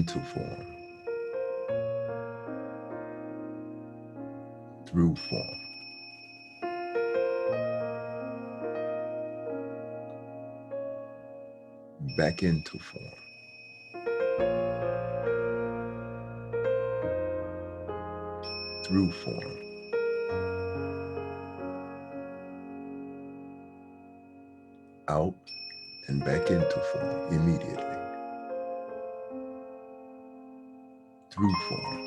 into form, through form, back into form, through form, out and back into form immediately, through form,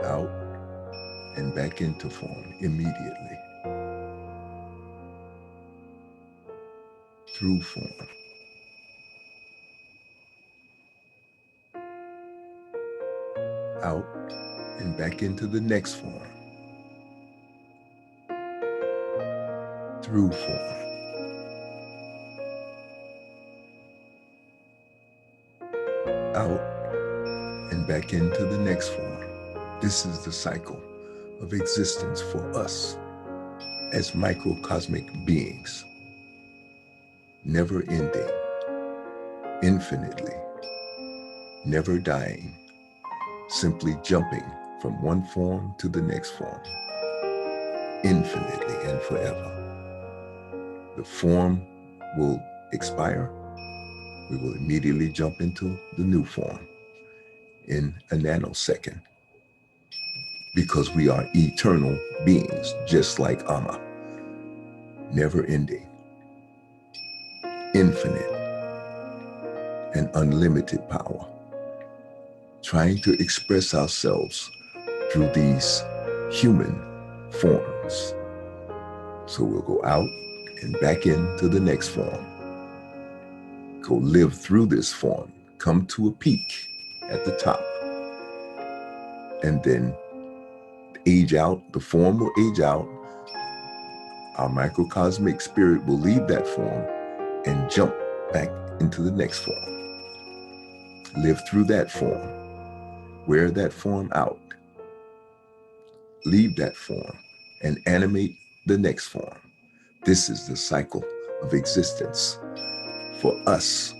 out and back into form immediately, through form, out and back into the next form, through form, out and back into the next form. This is the cycle of existence for us as microcosmic beings, never ending, infinitely, never dying, simply jumping from one form to the next form, infinitely and forever. The form will expire. We will immediately jump into the new form in a nanosecond, because we are eternal beings, just like Amma, never ending, infinite and unlimited power, trying to express ourselves through these human forms. So we'll go out and back into the next form, go live through this form, come to a peak at the top, and then age out. The form will age out. Our microcosmic spirit will leave that form and jump back into the next form. Live through that form. Wear that form out. Leave that form and animate the next form. This is the cycle of existence for us,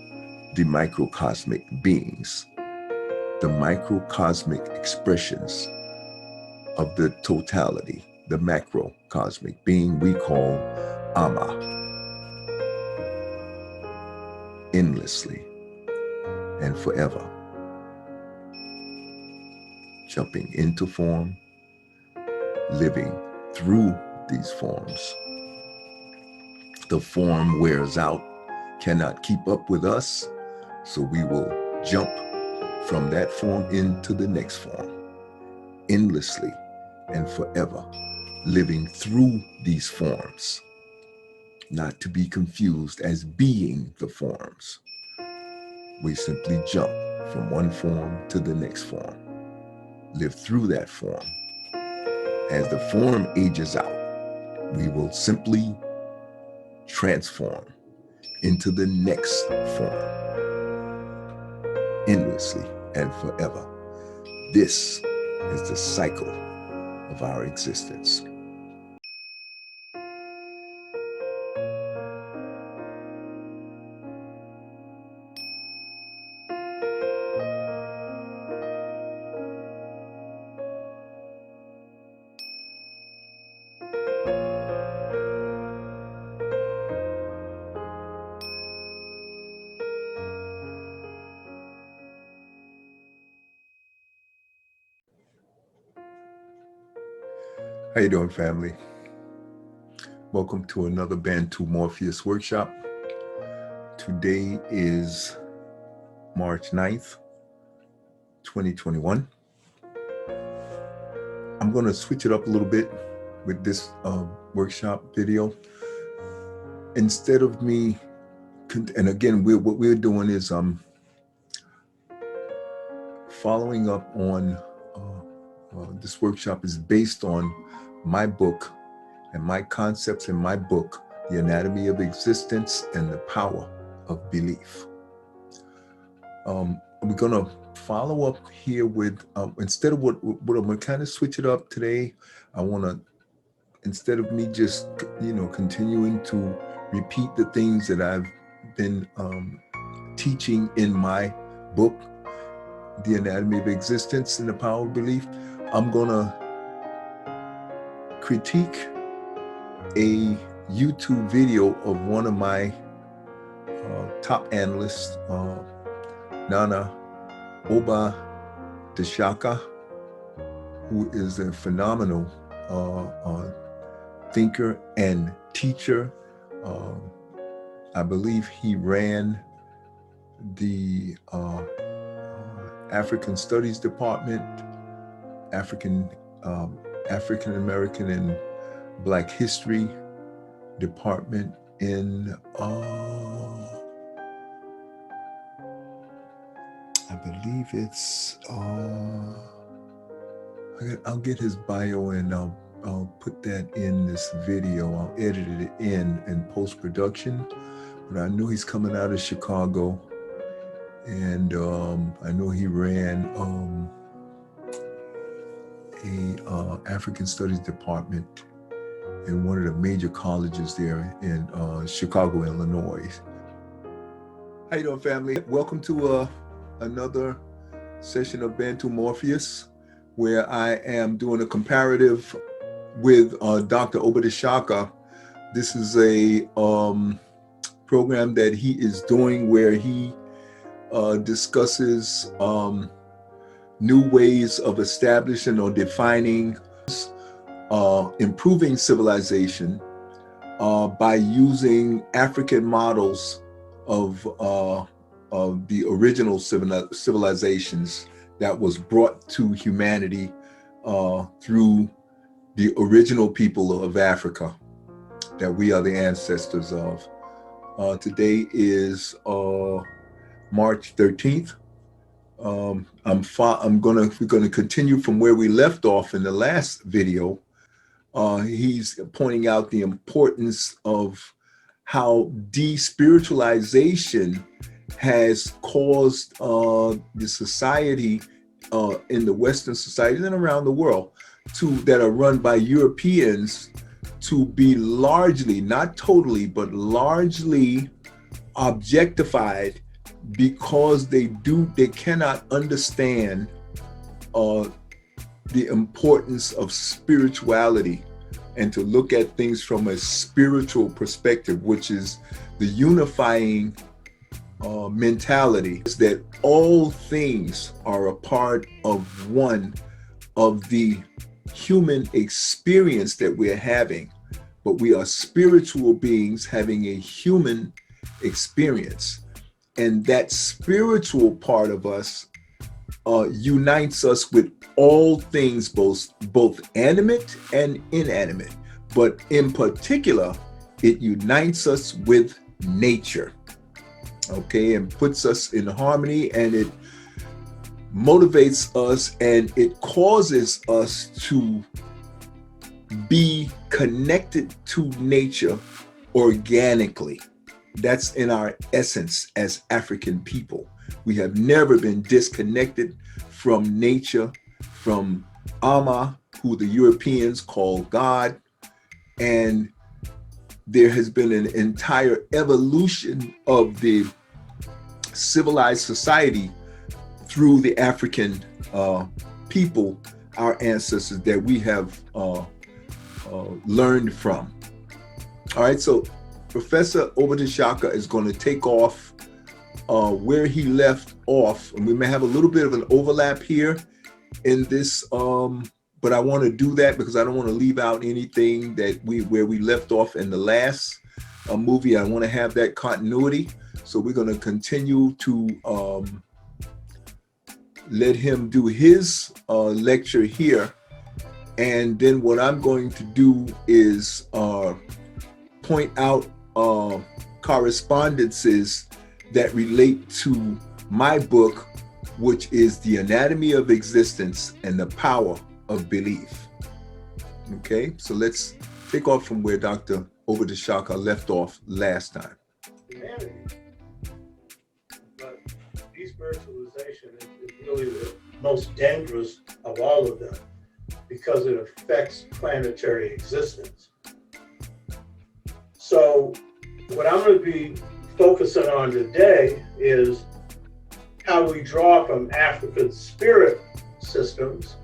the microcosmic beings, the microcosmic expressions of the totality, the macrocosmic being we call Amma, endlessly and forever, jumping into form, living through these forms. The form wears out, cannot keep up with us, so we will jump from that form into the next form, endlessly and forever, living through these forms, not to be confused as being the forms. We simply jump from one form to the next form, live through that form. As the form ages out, we will simply transform into the next form, endlessly and forever. This is the cycle of our existence. How you doing, family? Welcome to another BANTU-Morpheus workshop. Today is March 9th, 2021. I'm going to switch it up a little bit with this workshop video. Instead of me, and again, what we're doing is following up on this workshop is based on my book and my concepts in my book, The Anatomy of Existence and the Power of Belief. We're gonna follow up here with, instead of what I'm gonna kind of switch it up today, I wanna, instead of me just, continuing to repeat the things that I've been teaching in my book, The Anatomy of Existence and the Power of Belief, I'm gonna critique a YouTube video of one of my top analysts, Dr Oba D'Shaka, who is a phenomenal thinker and teacher. I believe he ran the African Studies Department, African American and Black History Department in, I believe it's, I'll get his bio and I'll put that in this video. I'll edit it in post-production. But I know he's coming out of Chicago, and I know he ran a African Studies department in one of the major colleges there in Chicago, Illinois. How you doing, family? Welcome to another session of BANTU-Morpheus, where I am doing a comparative with Dr. Oba D'Shaka. This is a program that he is doing where he discusses new ways of establishing or defining improving civilization by using African models of the original civilizations that was brought to humanity through the original people of Africa that we are the ancestors of. Today is March 13th. We're gonna continue from where we left off in the last video. He's pointing out the importance of how despiritualization has caused the society in the Western societies and around the world that are run by Europeans to be largely, not totally, but largely objectified, because they cannot understand the importance of spirituality and to look at things from a spiritual perspective, which is the unifying mentality, is that all things are a part of one of the human experience that we're having, but we are spiritual beings having a human experience. And that spiritual part of us unites us with all things, both animate and inanimate. But in particular, it unites us with nature, okay, and puts us in harmony, and it motivates us, and it causes us to be connected to nature organically. That's in our essence as African people. We have never been disconnected from nature, from Ama, who the Europeans call God. And there has been an entire evolution of the civilized society through the African people, our ancestors, that we have learned from. All right, so Professor Oba D'Shaka is going to take off where he left off, and we may have a little bit of an overlap here in this, but I want to do that because I don't want to leave out anything that where we left off in the last movie. I want to have that continuity, so we're going to continue to let him do his lecture here, and then what I'm going to do is point out correspondences that relate to my book, which is The Anatomy of Existence and the Power of Belief. Okay, so let's take off from where Dr. Oba D'Shaka left off last time. Humanity, but despiritualization is really the most dangerous of all of them because it affects planetary existence. So what I'm going to be focusing on today is how we draw from African spirit systems,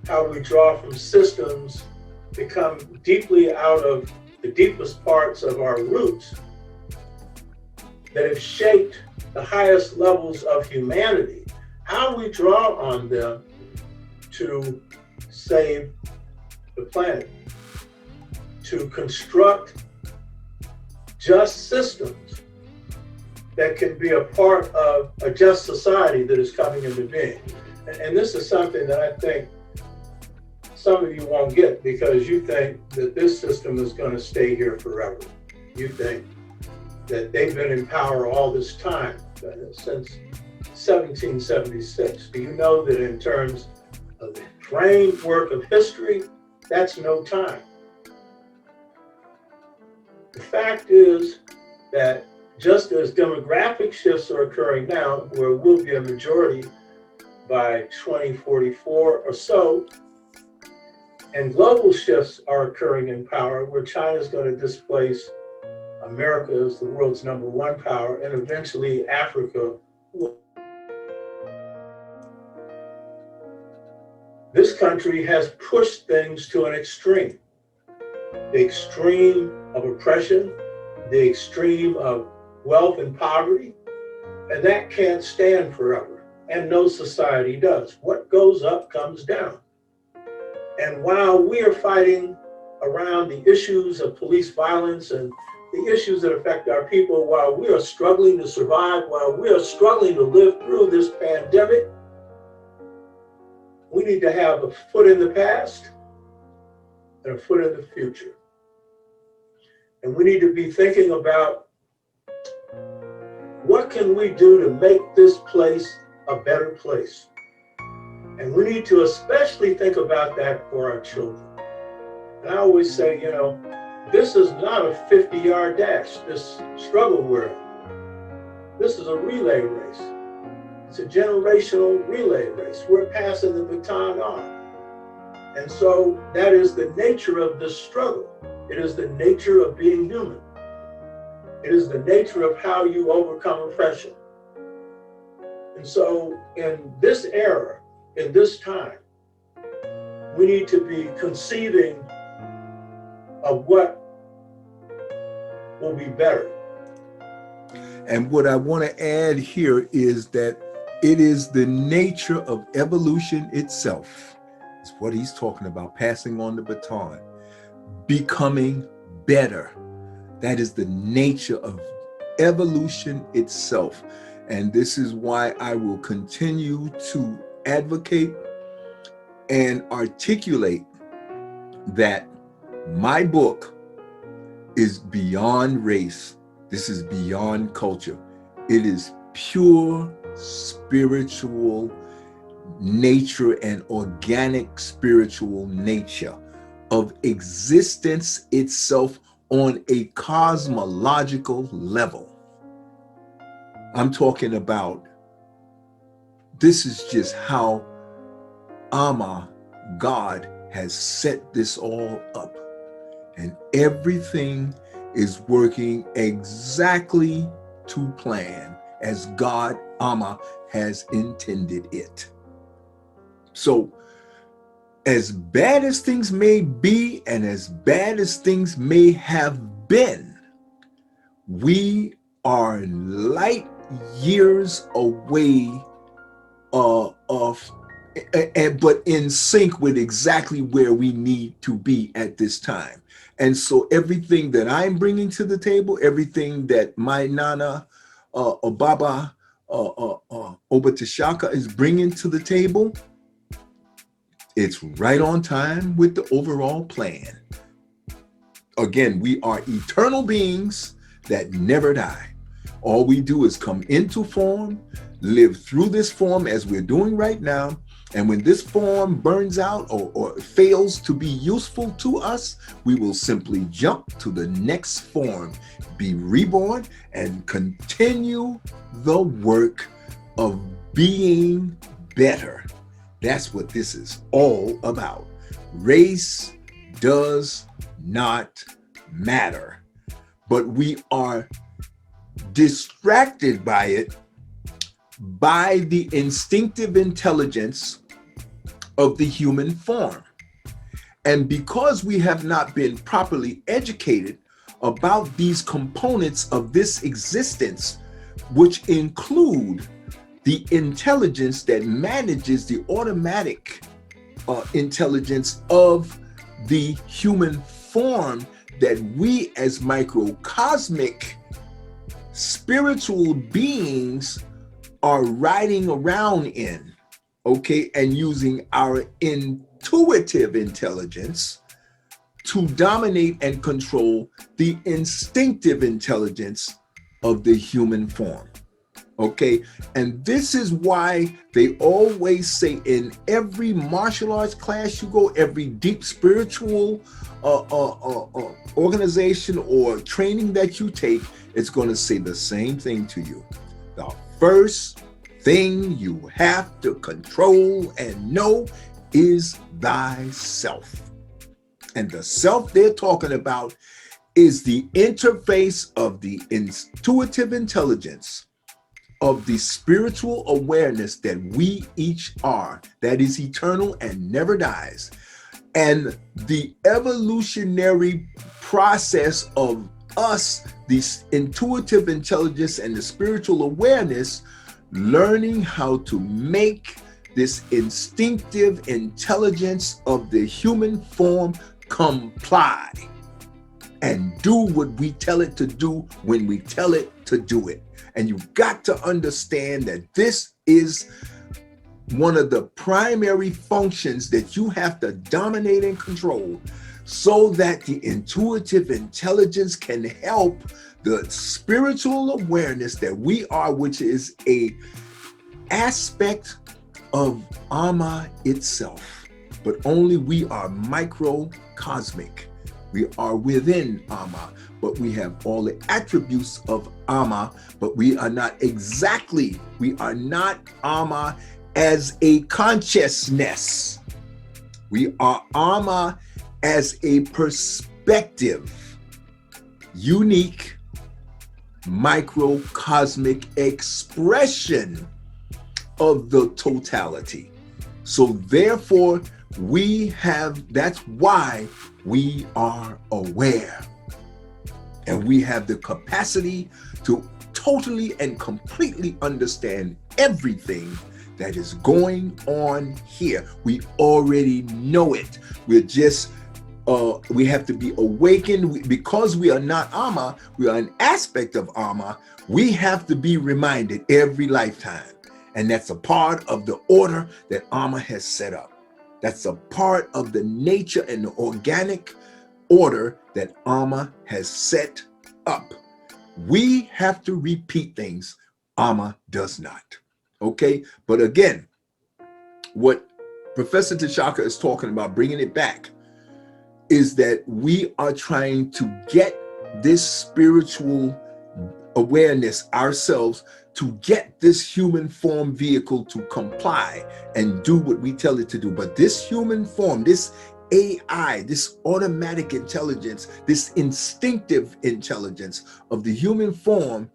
how we draw from systems that come deeply out of the deepest parts of our roots that have shaped the highest levels of humanity, how we draw on them to save the planet, to construct just systems that can be a part of a just society that is coming into being. And this is something that I think some of you won't get, because you think that this system is going to stay here forever. You think that they've been in power all this time, since 1776. Do you know that in terms of the framework of history, that's no time? The fact is that just as demographic shifts are occurring now, where we'll be a majority by 2044 or so, and global shifts are occurring in power, where China is going to displace America as the world's #1 power, and eventually Africa will. This country has pushed things to an extreme. The extreme of oppression, the extreme of wealth and poverty, and that can't stand forever. And no society does. What goes up comes down. And while we are fighting around the issues of police violence and the issues that affect our people, while we are struggling to survive, while we are struggling to live through this pandemic, we need to have a foot in the past and a foot in the future. And we need to be thinking about what can we do to make this place a better place. And we need to especially think about that for our children. And I always say, you know, this is not a 50-yard dash, this struggle we're in. This is a relay race. It's a generational relay race. We're passing the baton on. And so that is the nature of this struggle. It is the nature of being human. It is the nature of how you overcome oppression. And so in this era, in this time, we need to be conceiving of what will be better. And what I want to add here is that it is the nature of evolution itself. It's what he's talking about, passing on the baton, becoming better. That is the nature of evolution itself. And this is why I will continue to advocate and articulate that my book is beyond race. This is beyond culture. It is pure spiritual nature and organic spiritual nature of existence itself on a cosmological level. I'm talking about, this is just how Ama, God, has set this all up. And everything is working exactly to plan as God, Ama, has intended it. So as bad as things may be and as bad as things may have been, we are light years away but in sync with exactly where we need to be at this time. And so everything that I'm bringing to the table, everything that my Nana Oba D'Shaka is bringing to the table, it's right on time with the overall plan. Again, we are eternal beings that never die. All we do is come into form, live through this form as we're doing right now. And when this form burns out or fails to be useful to us, we will simply jump to the next form, be reborn, and continue the work of being better. That's what this is all about. Race does not matter. but we are distracted by it, by the instinctive intelligence of the human form. And because we have not been properly educated about these components of this existence, which include the intelligence that manages the automatic intelligence of the human form that we as microcosmic spiritual beings are riding around in, okay, and using our intuitive intelligence to dominate and control the instinctive intelligence of the human form. Okay, and this is why they always say in every martial arts class you go, every deep spiritual organization or training that you take, it's going to say the same thing to you. The first thing you have to control and know is thyself. And the self they're talking about is the interface of the intuitive intelligence of the spiritual awareness that we each are, that is eternal and never dies, and the evolutionary process of us, this intuitive intelligence and the spiritual awareness, learning how to make this instinctive intelligence of the human form comply and do what we tell it to do when we tell it to do it. And you've got to understand that this is one of the primary functions that you have to dominate and control so that the intuitive intelligence can help the spiritual awareness that we are, which is a aspect of Ama itself. But only we are microcosmic. We are within Ama, but we have all the attributes of Ama, but we are not Ama as a consciousness. We are Ama as a perspective, unique, microcosmic expression of the totality. So therefore, that's why we are aware. And we have the capacity to totally and completely understand everything that is going on here. We already know it. We're just, we have to be awakened. Because we are not Ama, we are an aspect of Ama. We have to be reminded every lifetime. And that's a part of the order that Ama has set up. That's a part of the nature and the organic order that Ama has set up. We have to repeat things. Ama does not. Okay? But again, what Professor D'Shaka is talking about, bringing it back, is that we are trying to get this spiritual awareness ourselves to get this human form vehicle to comply and do what we tell it to do. But this human form, this AI, this automatic intelligence, this instinctive intelligence of the human form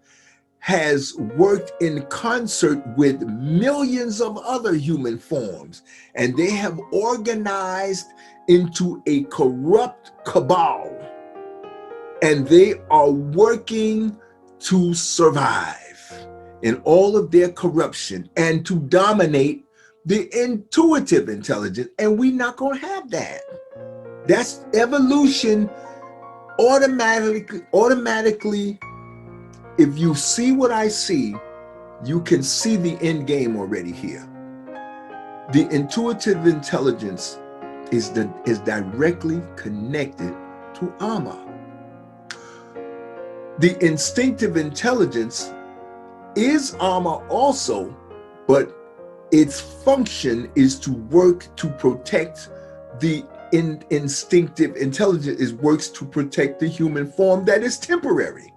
has worked in concert with millions of other human forms, and they have organized into a corrupt cabal, and they are working to survive in all of their corruption and to dominate the intuitive intelligence, and we're not going to have that. That's evolution. Automatically, if you see what I see, you can see the end game already here. The intuitive intelligence is directly connected to Ama. The instinctive intelligence is Ama also, but its function is to work to protect the instinctive intelligence. It works to protect the human form that is temporary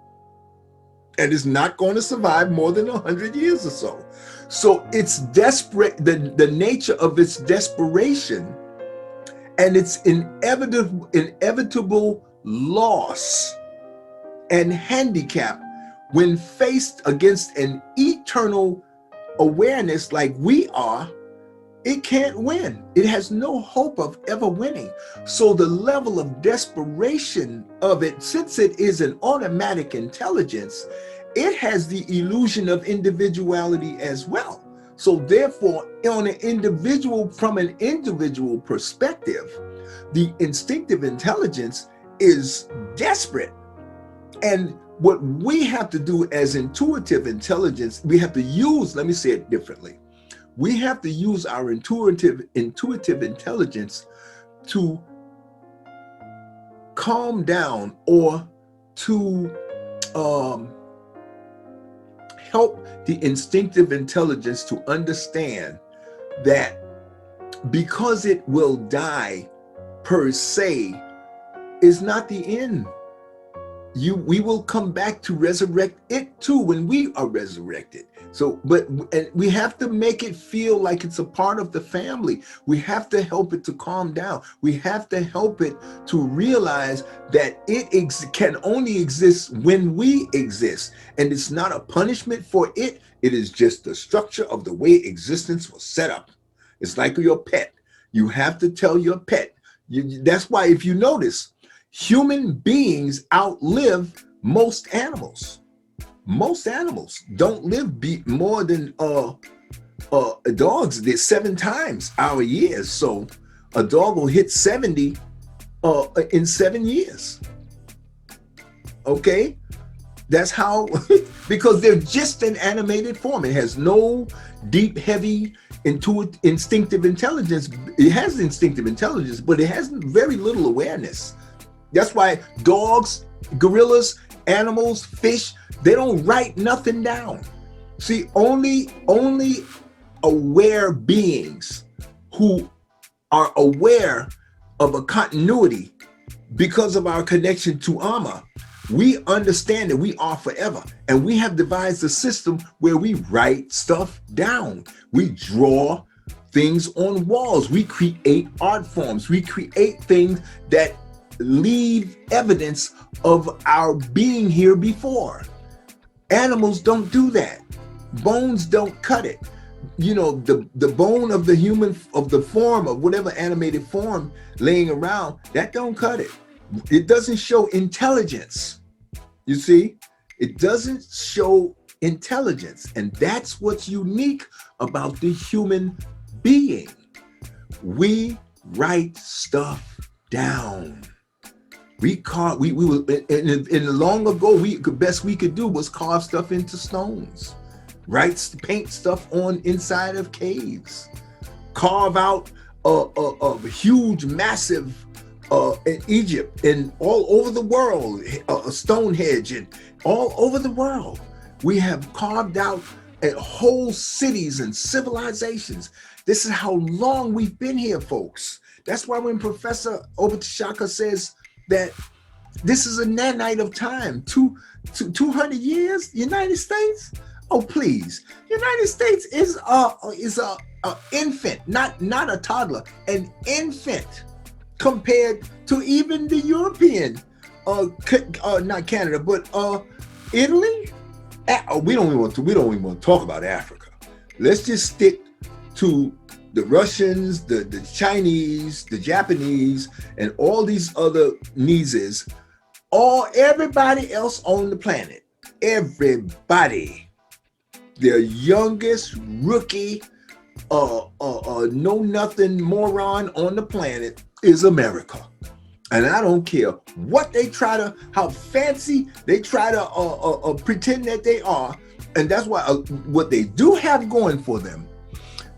and is not going to survive more than 100 years or so. So it's desperate, the nature of its desperation and its inevitable loss and handicapped when faced against an eternal awareness like we are. It can't win. It has no hope of ever winning. So the level of desperation of it, since it is an automatic intelligence, it has the illusion of individuality as well. So therefore, on an individual, from an individual perspective, the instinctive intelligence is desperate. And what we have to do as intuitive intelligence, we have to use, let me say it differently. We have to use our intuitive intelligence to calm down or to help the instinctive intelligence to understand that because it will die per se is not the end. We will come back to resurrect it too when we are resurrected. So, and we have to make it feel like it's a part of the family. We have to help it to calm down. We have to help it to realize that it can only exist when we exist. And it's not a punishment for it. It is just the structure of the way existence was set up. It's like your pet. You have to tell your pet. That's why if you notice, human beings outlive most animals. Most animals don't live more than dogs. They're 7 times our years. So a dog will hit 70 in 7 years. Okay, that's how, because they're just an animated form. It has no deep, heavy, instinctive intelligence. It has instinctive intelligence, but it has very little awareness. That's why dogs, gorillas, animals, fish, they don't write nothing down. See, only aware beings who are aware of a continuity because of our connection to Amma, we understand that we are forever. And we have devised a system where we write stuff down. We draw things on walls. We create art forms. We create things that leave evidence of our being here before. Animals don't do that. Bones don't cut it. You know, the bone of the human, of the form of whatever animated form laying around, that don't cut it. It doesn't show intelligence. You see, it doesn't show intelligence. And that's what's unique about the human being. We write stuff down. We were in the long ago, the best we could do was carve stuff into stones, paint stuff on inside of caves, carve out a huge, massive in Egypt and all over the world, Stonehenge and all over the world. We have carved out whole cities and civilizations. This is how long we've been here, folks. That's why when Professor Oba D'Shaka says that this is a nanite of time, 200 years, United States. Oh, please. United States is a infant, not a toddler, an infant compared to even the European, not Canada, but Italy. We don't even want to talk about Africa. Let's just stick to the Russians, the Chinese, the Japanese, and all these other nieces, everybody else on the planet, everybody, their youngest rookie, know-nothing moron on the planet is America. And I don't care what they try to, how fancy they try to pretend that they are. And that's why what they do have going for them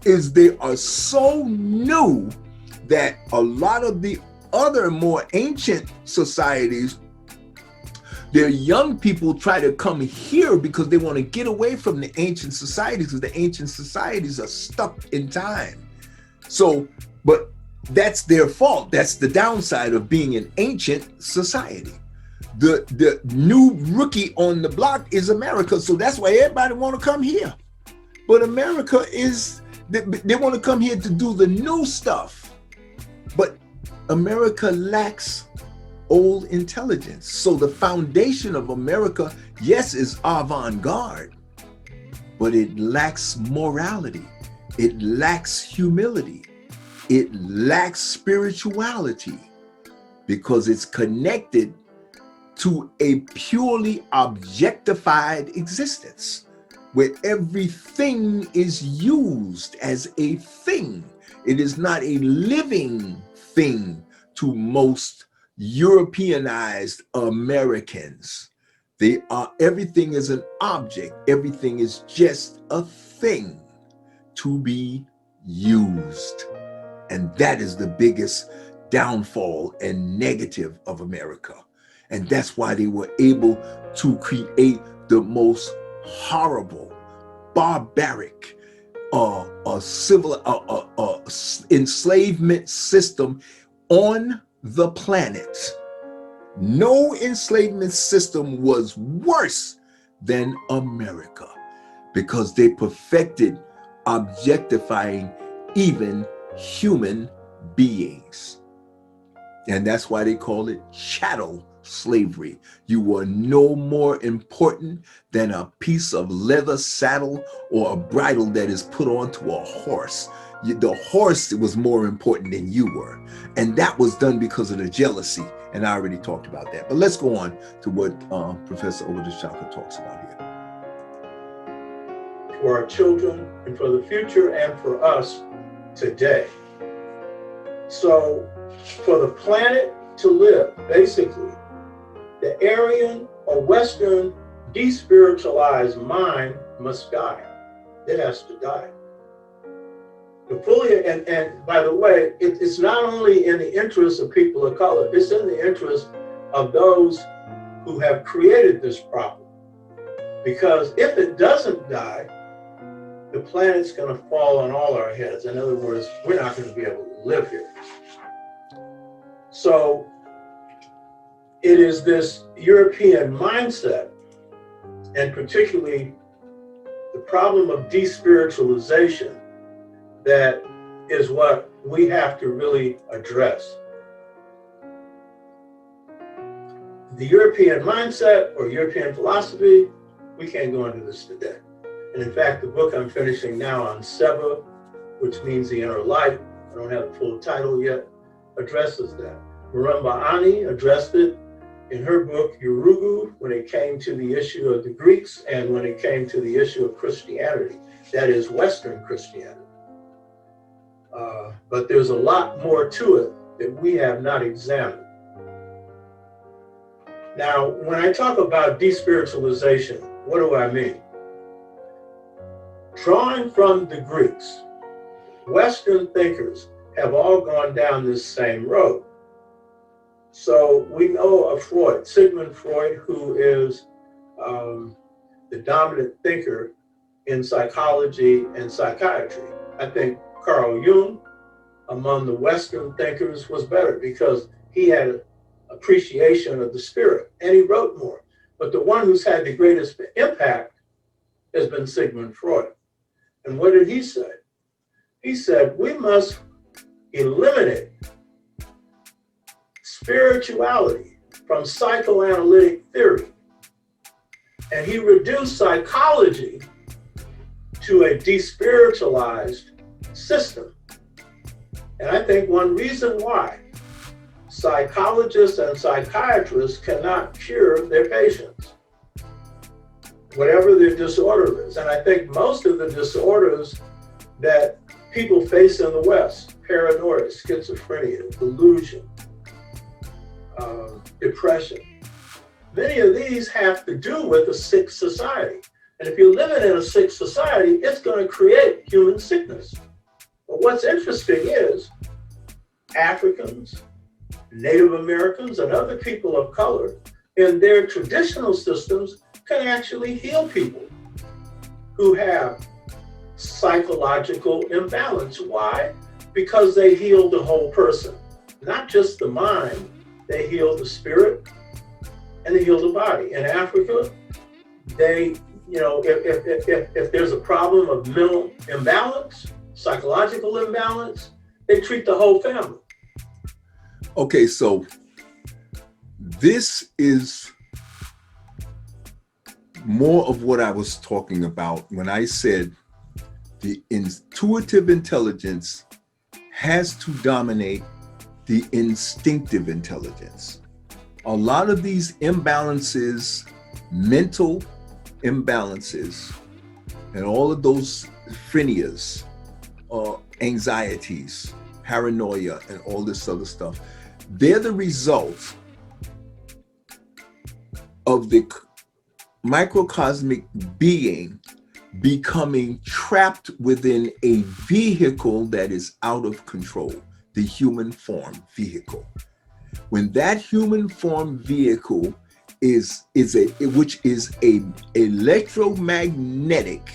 is they are so new that a lot of the other more ancient societies, their young people try to come here because they want to get away from the ancient societies, because the ancient societies are stuck in time. So, but that's their fault. That's the downside of being an ancient society. The new rookie on the block is America. So that's why everybody want to come here. But America is, they want to come here to do the new stuff. But America lacks old intelligence. So the foundation of America, yes, is avant-garde, but it lacks morality. It lacks humility. It lacks spirituality because it's connected to a purely objectified existence where everything is used as a thing. It is not a living thing to most Europeanized Americans. Everything is an object. Everything is just a thing to be used. And that is the biggest downfall and negative of America. And that's why they were able to create the most horrible, barbaric, enslavement system on the planet. No enslavement system was worse than America because they perfected objectifying even human beings. And that's why they call it chattel slavery. You were no more important than a piece of leather saddle or a bridle that is put onto a horse. The horse was more important than you were. And that was done because of the jealousy. And I already talked about that. But let's go on to what Professor Oba D'Shaka talks about here. For our children and for the future and for us today. So for the planet to live, basically, the Aryan or Western despiritualized mind must die. It has to die. And by the way, it's not only in the interest of people of color, it's in the interest of those who have created this problem. Because if it doesn't die, the planet's going to fall on all our heads. In other words, we're not going to be able to live here. So it is this European mindset, and particularly the problem of despiritualization, that is what we have to really address. The European mindset or European philosophy, we can't go into this today. And in fact, the book I'm finishing now on Seba, which means the inner light, I don't have the full title yet, addresses that. Marumba Ani addressed it in her book, Urugu, when it came to the issue of the Greeks and when it came to the issue of Christianity, that is Western Christianity. But there's a lot more to it that we have not examined. Now, when I talk about despiritualization, what do I mean? Drawing from the Greeks, Western thinkers have all gone down this same road. So we know of Freud, Sigmund Freud, who is the dominant thinker in psychology and psychiatry. I think Carl Jung, among the Western thinkers, was better because he had an appreciation of the spirit and he wrote more. But the one who's had the greatest impact has been Sigmund Freud. And what did he say? He said, we must eliminate spirituality from psychoanalytic theory. And he reduced psychology to a despiritualized system. And I think one reason why psychologists and psychiatrists cannot cure their patients, whatever their disorder is. And I think most of the disorders that people face in the West, paranoia, schizophrenia, delusion, depression, many of these have to do with a sick society. And if you're living in a sick society, it's going to create human sickness. But what's interesting is Africans, Native Americans, and other people of color in their traditional systems can actually heal people who have psychological imbalance. Why? Because they heal the whole person, not just the mind. They heal the spirit and they heal the body. In Africa, they, if there's a problem of mental imbalance, psychological imbalance, they treat the whole family. Okay, so This is more of what I was talking about when I said the intuitive intelligence has to dominate the instinctive intelligence. A lot of these imbalances, mental imbalances, and all of those phrenias, anxieties, paranoia, and all this other stuff, they're the result of the microcosmic being becoming trapped within a vehicle that is out of control, the human form vehicle. When that human form vehicle which is a electromagnetic,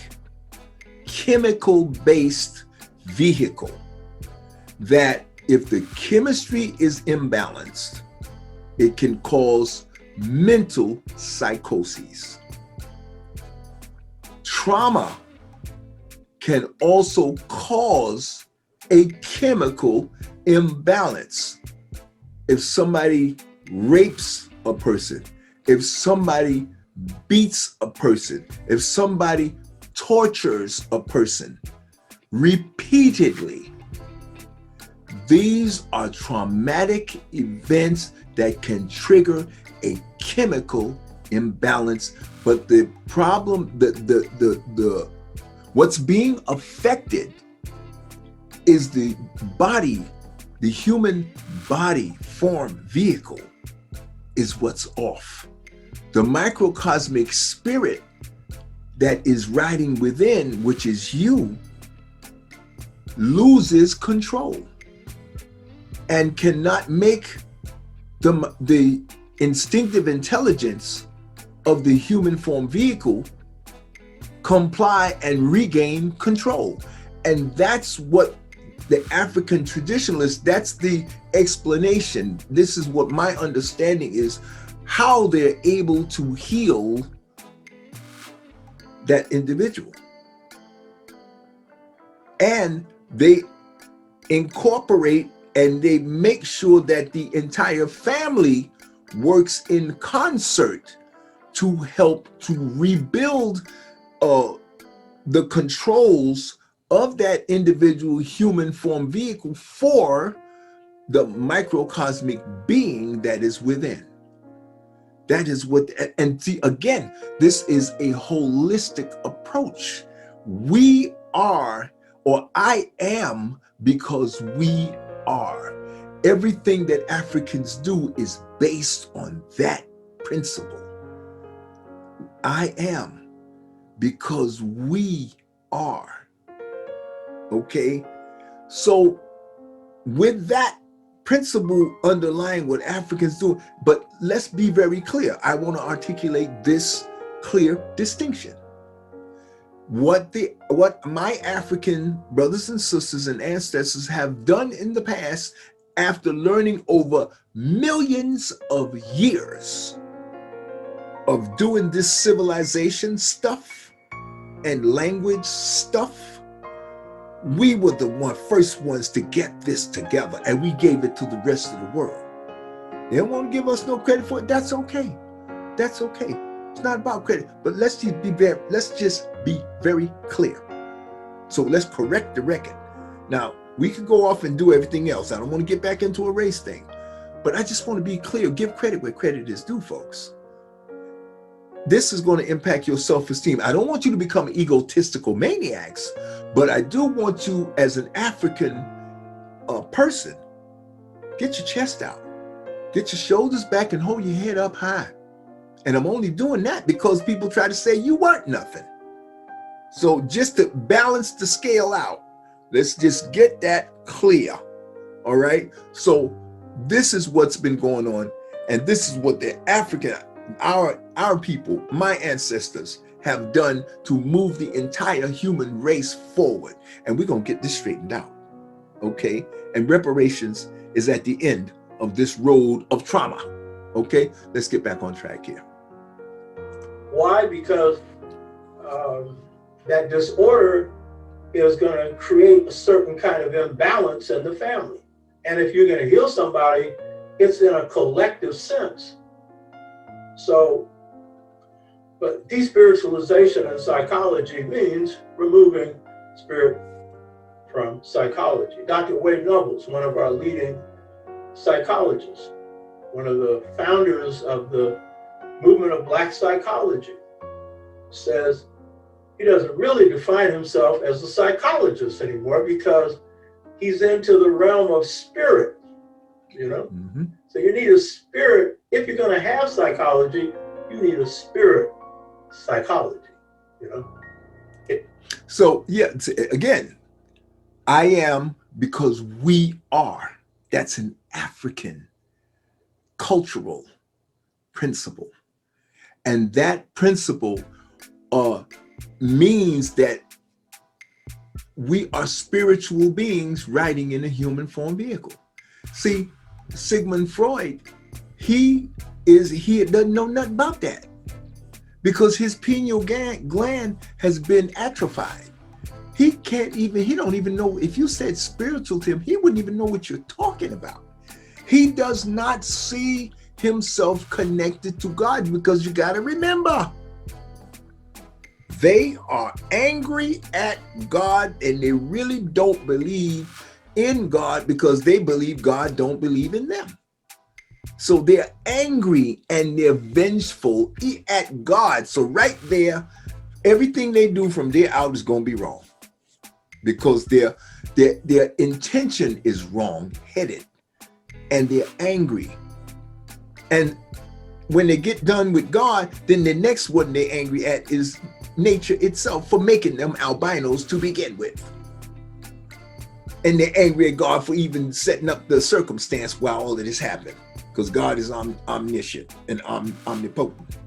chemical-based vehicle, that if the chemistry is imbalanced, it can cause mental psychoses. Trauma can also cause a chemical imbalance. If somebody rapes a person, if somebody beats a person, if somebody tortures a person repeatedly, these are traumatic events that can trigger a chemical imbalance. But the problem, what's being affected is the body, the human body form vehicle is what's off. The microcosmic spirit that is riding within, which is you, loses control and cannot make the instinctive intelligence of the human form vehicle comply and regain control. And that's what the African traditionalists, that's the explanation. This is what my understanding is, how they're able to heal that individual. And they incorporate and they make sure that the entire family works in concert to help to rebuild the controls of that individual human form vehicle for the microcosmic being that is within. That is what, and see, again, this is a holistic approach. We are, or I am, because we are. Everything that Africans do is based on that principle. I am because we are. Okay? So with that principle underlying what Africans do, but let's be very clear. I want to articulate this clear distinction. What my African brothers and sisters and ancestors have done in the past, after learning over millions of years of doing this civilization stuff and language stuff, we were the first ones to get this together, and we gave it to the rest of the world. They don't want to give us no credit for it. That's okay. That's okay. It's not about credit, but let's just be very clear. So let's correct the record. Now, we could go off and do everything else. I don't want to get back into a race thing, but I just want to be clear. Give credit where credit is due, folks. This is going to impact your self-esteem. I don't want you to become egotistical maniacs, but I do want you, as an African person, get your chest out, get your shoulders back, and hold your head up high. And I'm only doing that because people try to say you weren't nothing. So just to balance the scale out, let's just get that clear. All right. So this is what's been going on. And this is what the African, our people, my ancestors have done to move the entire human race forward. And we're going to get this straightened out. Okay. And reparations is at the end of this road of trauma. Okay. Let's get back on track here. Why? Because that disorder is going to create a certain kind of imbalance in the family. And if you're going to heal somebody, it's in a collective sense. So, but despiritualization in psychology means removing spirit from psychology. Dr. Wade Nobles, one of our leading psychologists, one of the founders of the movement of Black psychology, says he doesn't really define himself as a psychologist anymore because he's into the realm of spirit, you know? Mm-hmm. So you need a spirit. If you're going to have psychology, you need a spirit psychology, you know? So, yeah, again, I am because we are. That's an African cultural principle. And that principle means that we are spiritual beings riding in a human form vehicle. See, Sigmund Freud, he doesn't know nothing about that because his pineal gland has been atrophied. He don't even know, if you said spiritual to him, he wouldn't even know what you're talking about. He does not see himself connected to God because you got to remember, they are angry at God and they really don't believe in God because they believe God don't believe in them. So they're angry and they're vengeful at God. So right there, everything they do from there out is going to be wrong because their intention is wrong-headed and they're angry. And when they get done with God, then the next one they're angry at is nature itself for making them albinos to begin with. And they're angry at God for even setting up the circumstance while all of this happened. Because God is omniscient and omnipotent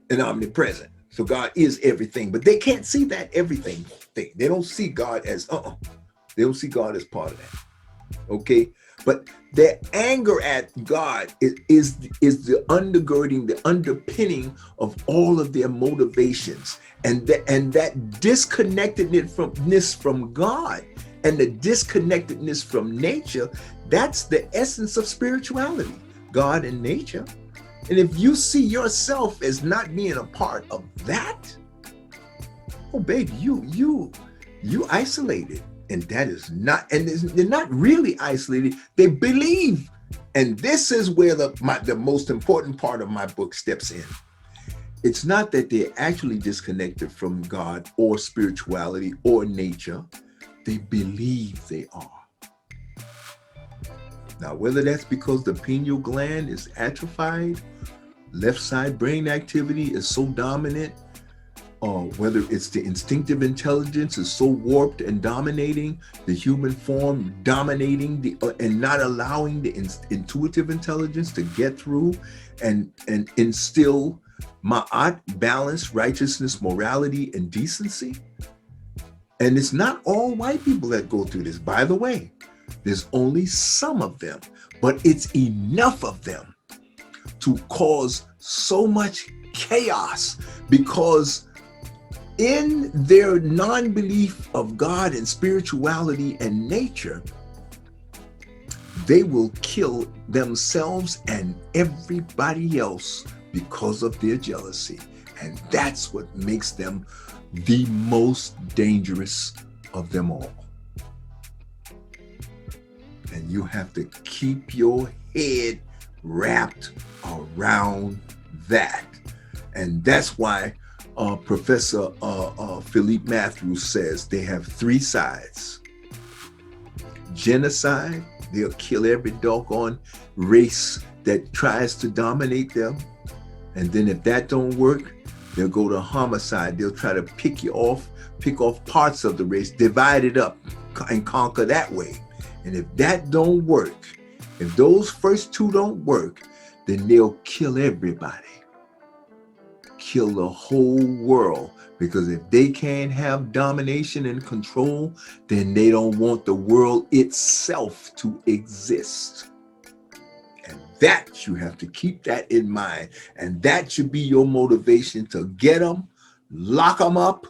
and omnipresent. So God is everything. But they can't see that everything thing. They don't see God as, they don't see God as part of that. Okay? But their anger at God is the undergirding, the underpinning of all of their motivations. And that disconnectedness from God and the disconnectedness from nature, that's the essence of spirituality, God and nature. And if you see yourself as not being a part of that, oh baby, you isolated. And that is not, and they're not really isolated. They believe. And this is where the most important part of my book steps in. It's not that they're actually disconnected from God or spirituality or nature. They believe they are. Now, whether that's because the pineal gland is atrophied, left side brain activity is so dominant, or whether it's the instinctive intelligence is so warped and dominating the human form, dominating and not allowing the intuitive intelligence to get through and instill ma'at, balance, righteousness, morality, and decency. And it's not all white people that go through this, by the way. There's only some of them, but it's enough of them to cause so much chaos because in their non-belief of God and spirituality and nature, they will kill themselves and everybody else because of their jealousy. And that's what makes them the most dangerous of them all. And you have to keep your head wrapped around that. And that's why Professor Philippe Matthews says they have three sides. Genocide, they'll kill every doggone race that tries to dominate them. And then if that don't work, they'll go to homicide. They'll try to pick off parts of the race, divide it up and conquer that way. And if that don't work, if those first two don't work, then they'll kill everybody. Kill the whole world, because if they can't have domination and control, then they don't want the world itself to exist. And that, you have to keep that in mind, and that should be your motivation to get them, lock them up,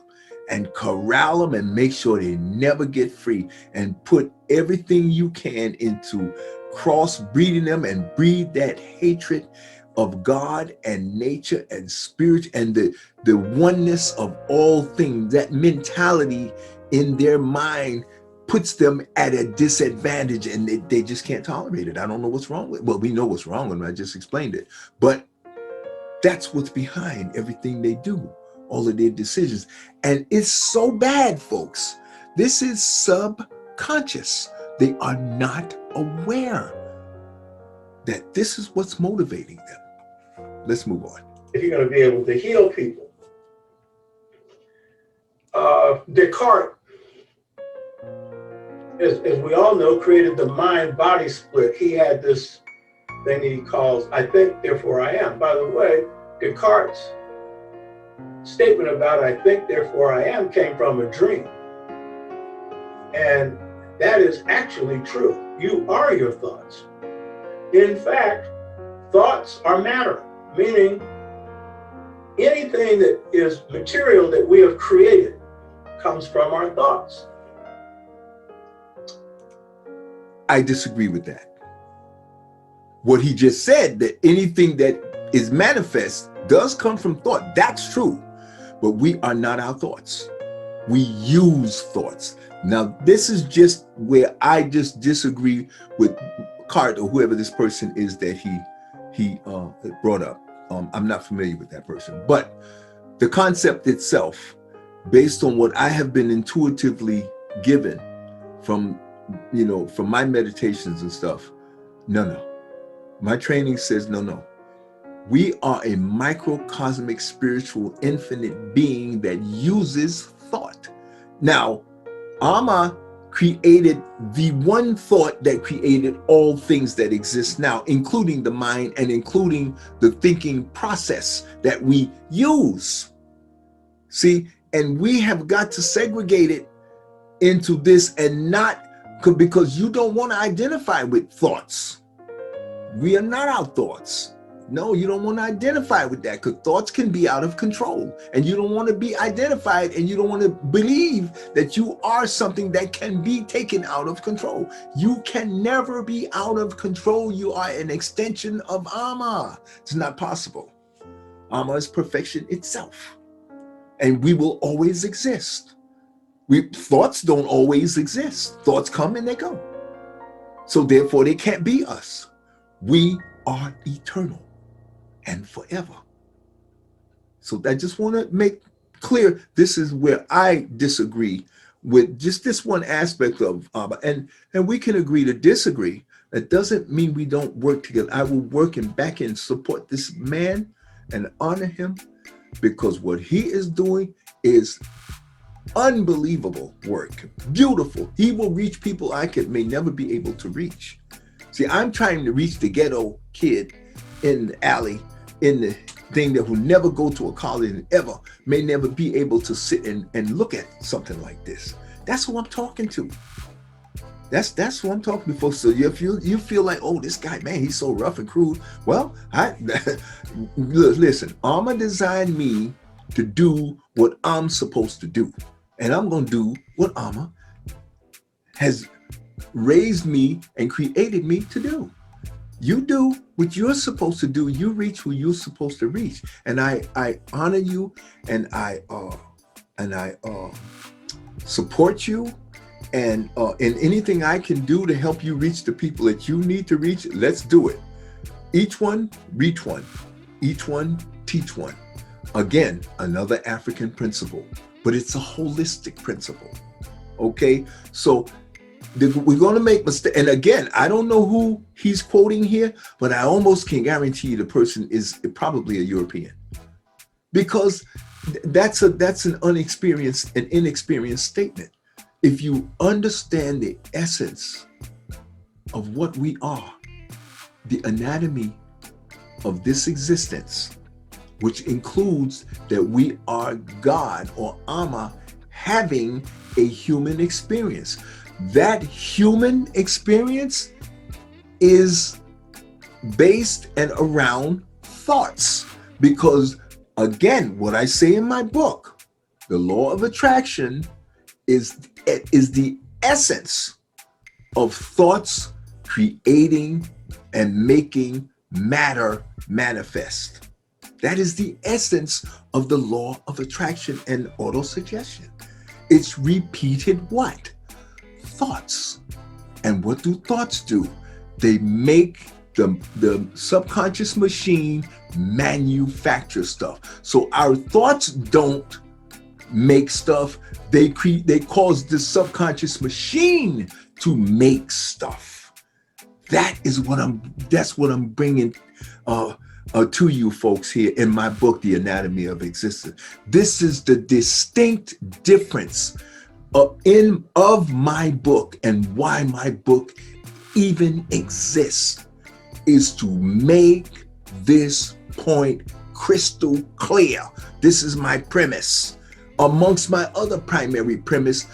and corral them and make sure they never get free, and put everything you can into cross-breeding them and breed that hatred of God and nature and spirit and the oneness of all things. That mentality in their mind puts them at a disadvantage, and they just can't tolerate it. I don't know what's wrong with it. Well, we know what's wrong with them. I just explained it. But that's what's behind everything they do, all of their decisions. And it's so bad, folks. This is subconscious. They are not aware that this is what's motivating them. Let's move on. If you're going to be able to heal people, Descartes, as we all know, created the mind-body split. He had this thing he calls, I think, therefore I am. By the way, Descartes' statement about I think, therefore I am came from a dream. And that is actually true. You are your thoughts. In fact, thoughts are matter, meaning anything that is material that we have created comes from our thoughts. I disagree with that. What he just said, that anything that is manifest does come from thought. That's true. But we are not our thoughts. We use thoughts. Now, this is just where I just disagree with Cart or whoever this person is that he brought up. I'm not familiar with that person. But the concept itself, based on what I have been intuitively given from my meditations and stuff, no. My training says no. We are a microcosmic, spiritual, infinite being that uses thought. Now, Ama created the one thought that created all things that exist now, including the mind and including the thinking process that we use. See, and we have got to segregate it into this and not, because you don't want to identify with thoughts. We are not our thoughts. No, you don't want to identify with that, because thoughts can be out of control, and you don't want to be identified, and you don't want to believe that you are something that can be taken out of control. You can never be out of control. You are an extension of Ama. It's not possible. Ama is perfection itself, and we will always exist. Thoughts don't always exist. Thoughts come and they go. So therefore they can't be us. We are eternal and forever. So I just want to make clear, this is where I disagree with just this one aspect of and we can agree to disagree. That doesn't mean we don't work together. I will work and back and support this man and honor him, because what he is doing is unbelievable work, beautiful. He will reach people I may never be able to reach. See, I'm trying to reach the ghetto kid in the alley, in the thing that will never go to a college and ever may never be able to sit and look at something like this. That's who I'm talking to. That's who I'm talking to, folks. So if you feel like, oh, this guy, man, he's so rough and crude. Well, listen, Ama designed me to do what I'm supposed to do. And I'm going to do what Ama has raised me and created me to do. You do what you're supposed to do. You reach who you're supposed to reach. And I honor you, and I support you. And in anything I can do to help you reach the people that you need to reach, let's do it. Each one, reach one. Each one, teach one. Again, another African principle, but it's a holistic principle. Okay, so we're going to make mistakes. And again, I don't know who he's quoting here, but I almost can guarantee you the person is probably a European, because that's an inexperienced statement. If you understand the essence of what we are, the anatomy of this existence, which includes that we are God or Ama having a human experience. That human experience is based and around thoughts, because again, what I say in my book, the law of attraction is the essence of thoughts creating and making matter manifest. That is the essence of the law of attraction and autosuggestion. It's repeated what? Thoughts. And what do thoughts do? They make the subconscious machine manufacture stuff. So our thoughts don't make stuff. They cause the subconscious machine to make stuff. That's what I'm bringing to you folks here in my book, The Anatomy of Existence. This is the distinct difference of my book, and why my book even exists is to make this point crystal clear. This is my premise, amongst my other primary premise,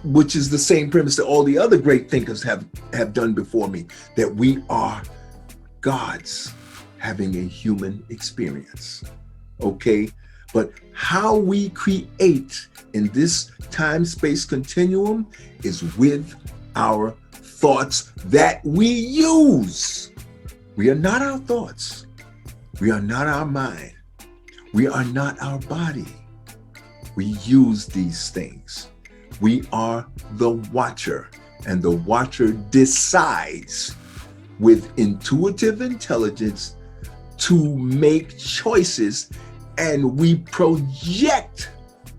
which is the same premise that all the other great thinkers have done before me, that we are gods having a human experience. Okay? But how we create in this time-space continuum is with our thoughts that we use. We are not our thoughts. We are not our mind. We are not our body. We use these things. We are the watcher, and the watcher decides with intuitive intelligence to make choices, and we project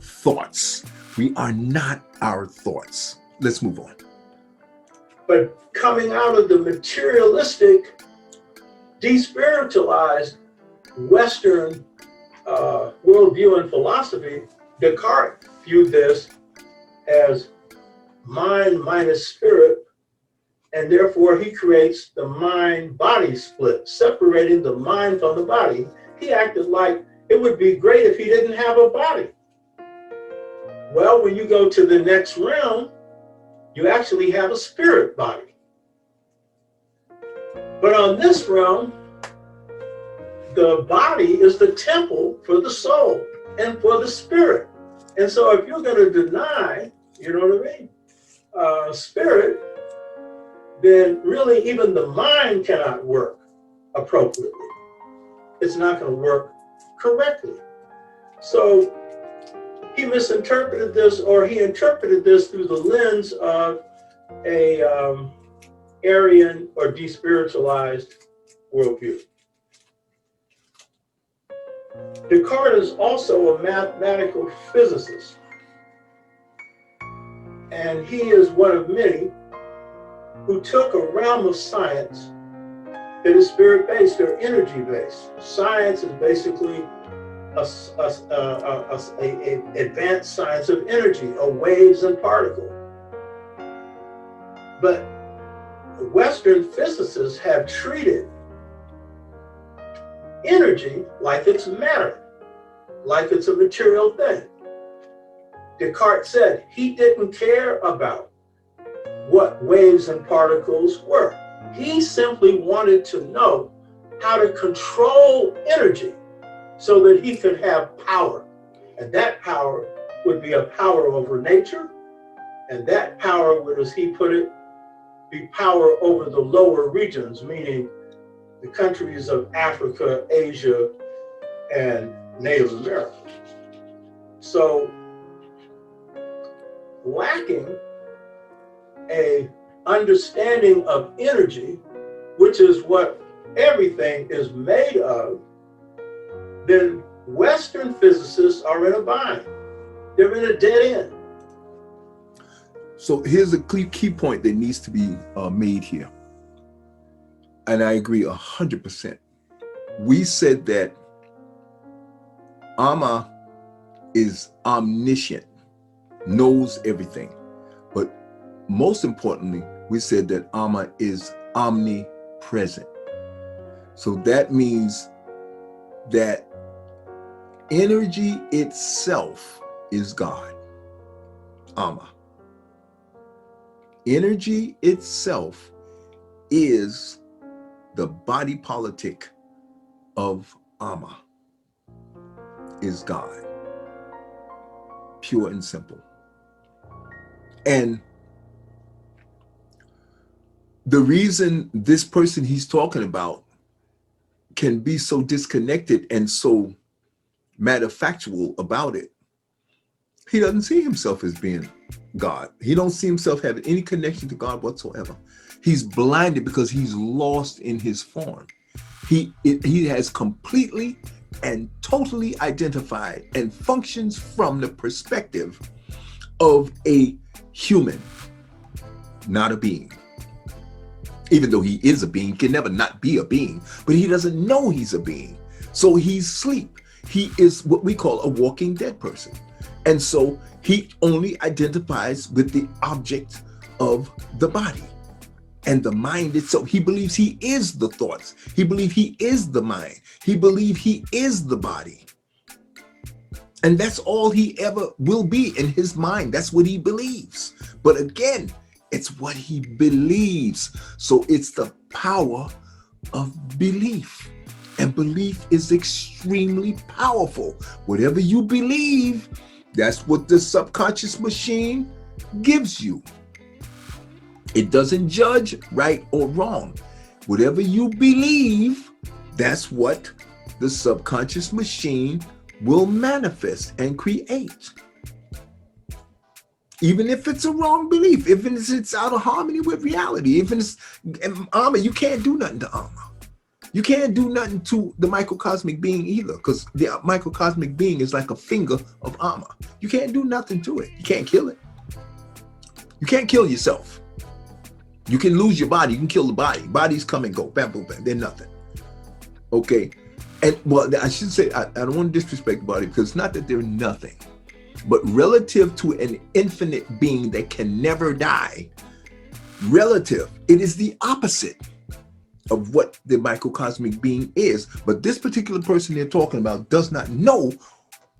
thoughts. We are not our thoughts. Let's move on. But coming out of the materialistic, despiritualized Western worldview and philosophy, Descartes viewed this as mind minus spirit, and therefore he creates the mind-body split, separating the mind from the body. He acted like it would be great if he didn't have a body. Well, when you go to the next realm, you actually have a spirit body. But on this realm, the body is the temple for the soul and for the spirit. And so if you're going to deny, you know what I mean, spirit, then really even the mind cannot work appropriately. It's not going to work correctly. So he misinterpreted this, or he interpreted this through the lens of a Aryan or despiritualized worldview. Descartes is also a mathematical physicist, and he is one of many who took a realm of science that is spirit-based or energy-based. Science is basically an advanced science of energy, of waves and particles. But Western physicists have treated energy like it's matter, like it's a material thing. Descartes said he didn't care about what waves and particles were. He simply wanted to know how to control energy so that he could have power. And that power would be a power over nature. And that power would, as he put it, be power over the lower regions, meaning the countries of Africa, Asia, and Native America. So, lacking a understanding of energy, which is what everything is made of, then Western physicists are in a bind. They're in a dead end. So here's a key point that needs to be made here. And I agree 100%. We said that Ama is omniscient, knows everything. But most importantly, we said that Ama is omnipresent. So that means that energy itself is God. Ama. Energy itself is the body politic of Ama, is God. Pure and simple. And the reason this person he's talking about can be so disconnected and so matter-factual about it, he doesn't see himself as being God. He don't see himself having any connection to God whatsoever. He's blinded because he's lost in his form. He has completely and totally identified and functions from the perspective of a human, not a being. Even though he is a being, can never not be a being, but he doesn't know he's a being. So he's asleep. He is what we call a walking dead person. And so he only identifies with the object of the body and the mind itself. He believes he is the thoughts. He believes he is the mind. He believes he is the body. And that's all he ever will be in his mind. That's what he believes. But again, it's what he believes. So it's the power of belief. And belief is extremely powerful. Whatever you believe, that's what the subconscious machine gives you. It doesn't judge right or wrong. Whatever you believe, that's what the subconscious machine will manifest and create. Even if it's a wrong belief, even if it's out of harmony with reality, even if it's Alma, you can't do nothing to Alma. You can't do nothing to the microcosmic being either, because the microcosmic being is like a finger of Alma. You can't do nothing to it. You can't kill it. You can't kill yourself. You can lose your body. You can kill the body. Bodies come and go. Bam, boom, bam. They're nothing. Okay. And well, I should say, I don't want to disrespect the body, because it's not that they're nothing, but relative to an infinite being that can never die, relative, it is the opposite of what the microcosmic being is. But this particular person they're talking about does not know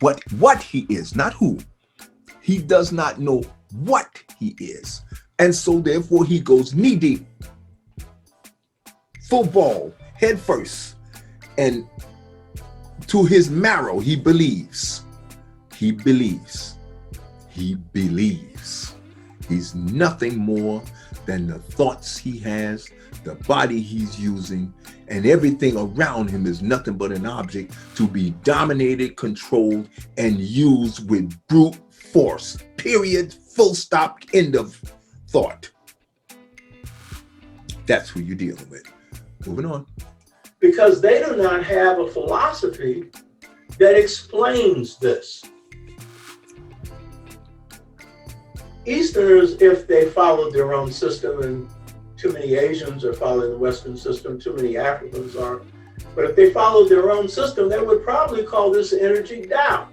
what he is, not who. He does not know what he is. And so therefore he goes knee deep, full ball, head first, and to his marrow, he believes. He believes. He believes. He's nothing more than the thoughts he has, the body he's using, and everything around him is nothing but an object to be dominated, controlled, and used with brute force. Period. Full stop. End of thought. That's who you're dealing with. Moving on. Because they do not have a philosophy that explains this. Easterners, if they followed their own system, and too many Asians are following the Western system, too many Africans are, but if they followed their own system, they would probably call this energy Tao,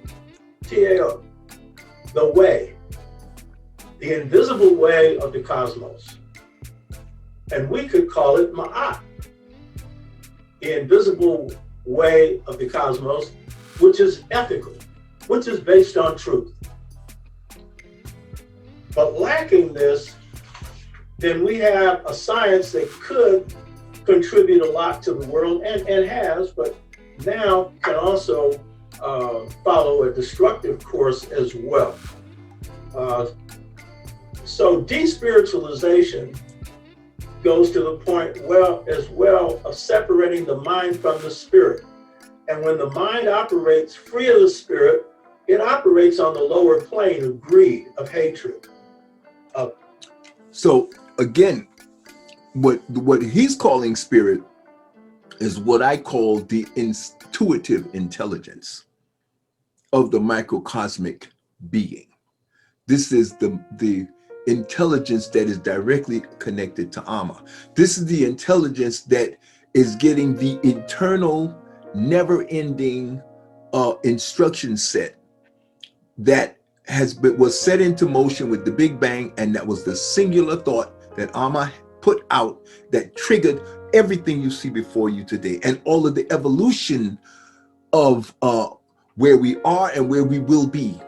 T-A-O, the way, the invisible way of the cosmos. And we could call it Ma'at, the invisible way of the cosmos, which is ethical, which is based on truth. But lacking this, then we have a science that could contribute a lot to the world and has, but now can also follow a destructive course as well. So despiritualization goes to the point, as well, of separating the mind from the spirit. And when the mind operates free of the spirit, it operates on the lower plane of greed, of hatred. So again, what he's calling spirit is what I call the intuitive intelligence of the microcosmic being. This is the intelligence that is directly connected to Amma. This is the intelligence that is getting the eternal, never-ending instruction set that was set into motion with the Big Bang, and that was the singular thought that Amma put out that triggered everything you see before you today, and all of the evolution of where we are and where we will be.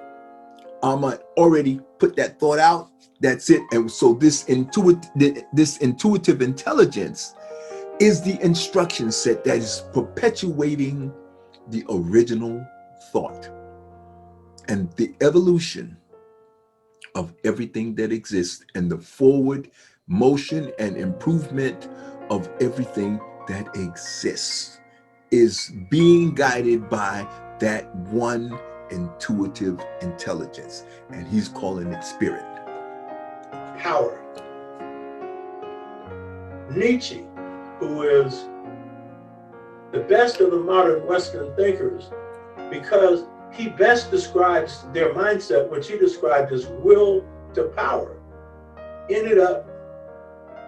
Amma already put that thought out. That's it. And so this intuitive intelligence is the instruction set that is perpetuating the original thought and the evolution of everything that exists, and the forward motion, and improvement of everything that exists is being guided by that one intuitive intelligence, and he's calling it spirit. Power. Nietzsche, who is the best of the modern Western thinkers, because he best describes their mindset, which he described as will to power, ended up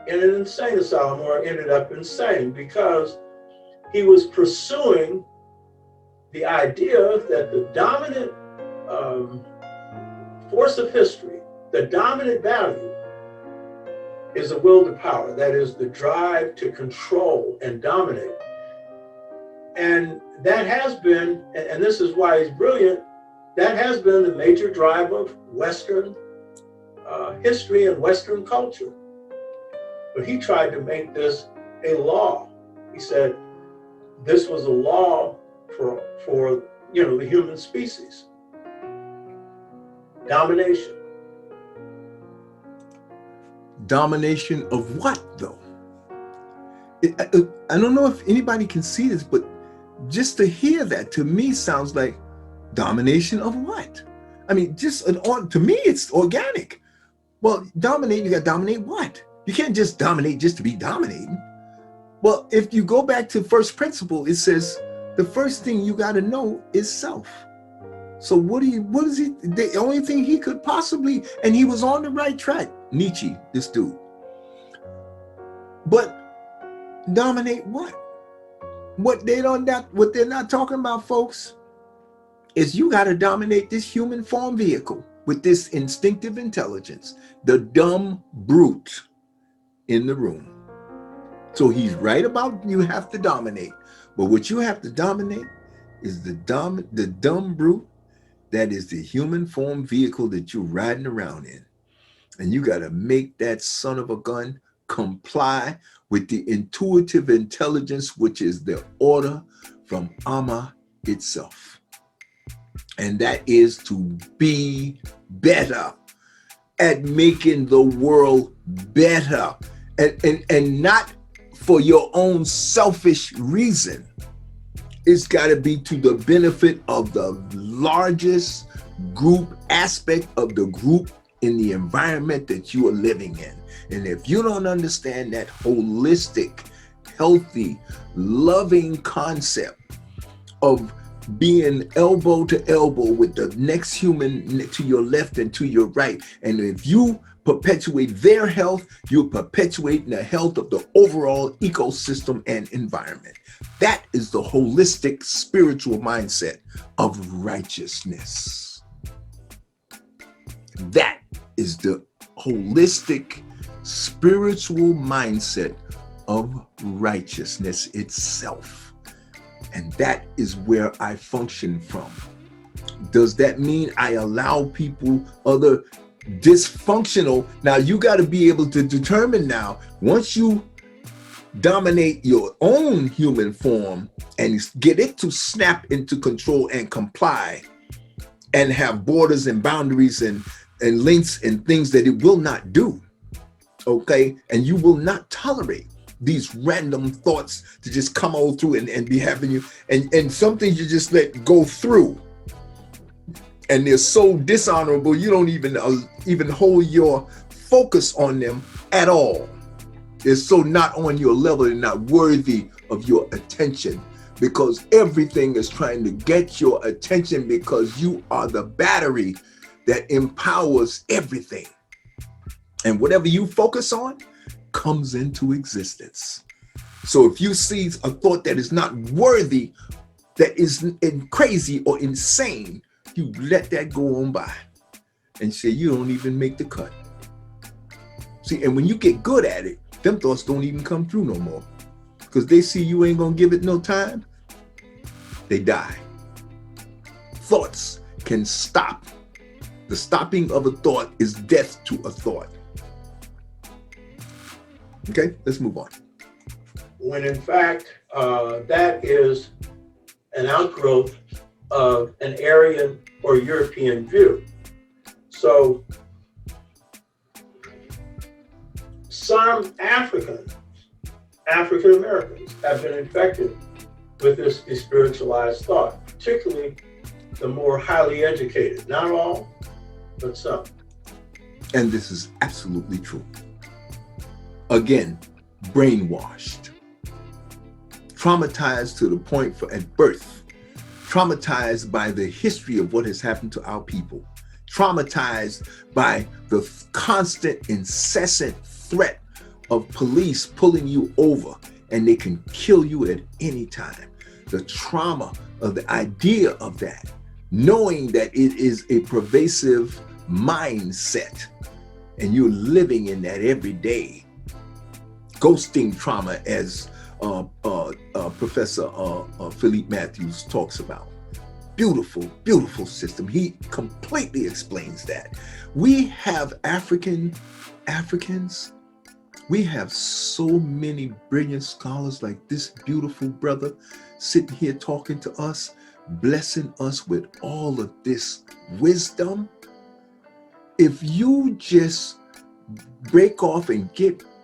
in an insane asylum, or ended up insane because he was pursuing the idea that the dominant force of history, the dominant value, is a will to power. That is the drive to control and dominate. And that has been, and this is why he's brilliant, that has been the major drive of Western history and Western culture. But he tried to make this a law. He said this was a law for the human species. Domination. Domination of what, though? I don't know if anybody can see this, but just to hear that, to me, sounds like domination of what? I mean, to me, it's organic. Well, dominate, you got to dominate what? You can't just dominate just to be dominating. Well, if you go back to first principle, it says the first thing you got to know is self. So what is he, the only thing he could possibly, and he was on the right track, Nietzsche, this dude. But dominate what? What they're not talking about, folks, is you got to dominate this human form vehicle with this instinctive intelligence, the dumb brute in the room. So he's right about you have to dominate, but what you have to dominate is the dumb brute that is the human form vehicle that you're riding around in. And you got to make that son of a gun comply with the intuitive intelligence, which is the order from Amma itself. And that is to be better at making the world better, and not for your own selfish reason. It's got to be to the benefit of the largest group aspect of the group in the environment that you are living in. And if you don't understand that holistic, healthy, loving concept of being elbow to elbow with the next human to your left and to your right, and if you perpetuate their health, you're perpetuating the health of the overall ecosystem and environment. That is the holistic spiritual mindset of righteousness. That is the holistic spiritual mindset of righteousness itself. And that is where I function from. Does that mean I allow people, other dysfunctional? Now you got to be able to determine now, once you dominate your own human form and get it to snap into control and comply and have borders and boundaries and links and things that it will not do, okay? And you will not tolerate these random thoughts to just come all through and be having you, and some things you just let go through, and they're so dishonorable you don't even hold your focus on them at all. They're so not on your level and not worthy of your attention, because everything is trying to get your attention, because you are the battery that empowers everything. And whatever you focus on comes into existence. So if you see a thought that is not worthy, that is crazy or insane, you let that go on by and say you don't even make the cut. See, and when you get good at it, them thoughts don't even come through no more, because they see you ain't gonna give it no time. They die. Thoughts can stop. The stopping of a thought is death to a thought. Okay, let's move on. When in fact, that is an outgrowth of an Aryan or European view. So some African Americans have been infected with this despiritualized thought, particularly the more highly educated. Not all, but some. And this is absolutely true. Again, brainwashed, traumatized to the point at birth, traumatized by the history of what has happened to our people, traumatized by the constant, incessant threat of police pulling you over and they can kill you at any time. The trauma of the idea of that, knowing that it is a pervasive mindset and you're living in that every day. Ghosting trauma, as Professor Philippe Matthews talks about. Beautiful, beautiful system. He completely explains that. We have Africans, we have so many brilliant scholars like this beautiful brother sitting here talking to us, blessing us with all of this wisdom. If you just break off and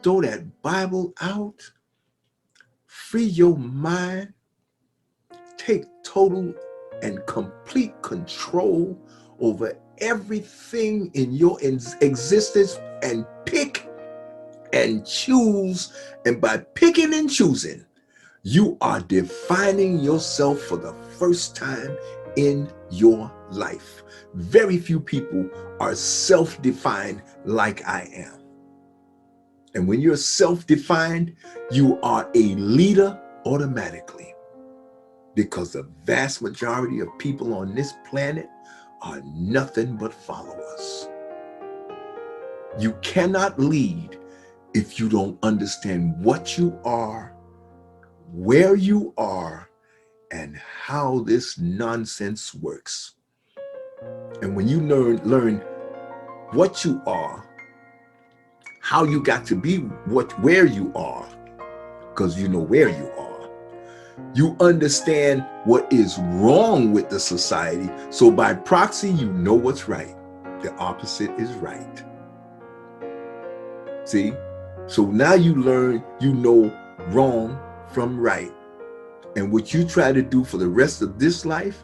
throw that Bible out, free your mind, take total and complete control over everything in your existence and pick and choose. And by picking and choosing, you are defining yourself for the first time in your life. Very few people are self-defined like I am. And when you're self-defined, you are a leader automatically, because the vast majority of people on this planet are nothing but followers. You cannot lead if you don't understand what you are, where you are, and how this nonsense works. And when you learn what you are, how you got to be where you are, because you know where you are, you understand what is wrong with the society. So by proxy, you know what's right. The opposite is right. See? So now you know wrong from right. And what you try to do for the rest of this life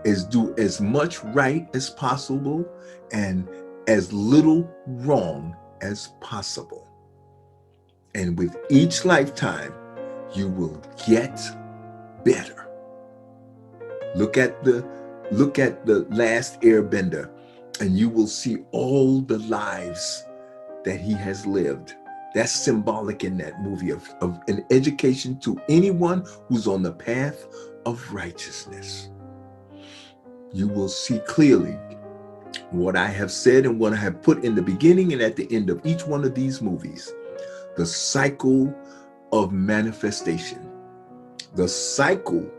is do as much right as possible and as little wrong as possible. And with each lifetime, you will get better. Look at the last Airbender, and you will see all the lives that he has lived. That's symbolic in that movie of an education to anyone who's on the path of righteousness. You will see clearly what I have said and what I have put in the beginning and at the end of each one of these movies. The cycle of manifestation. The cycle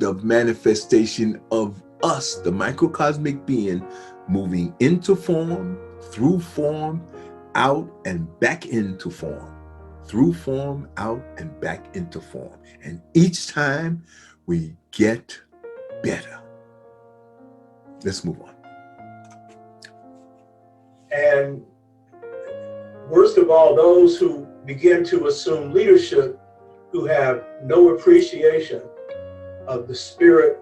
of manifestation of us, the microcosmic being, moving into form, through form, out and back into form, through form, out and back into form. And each time we get better. Let's move on. And worst of all, those who begin to assume leadership who have no appreciation of the spirit,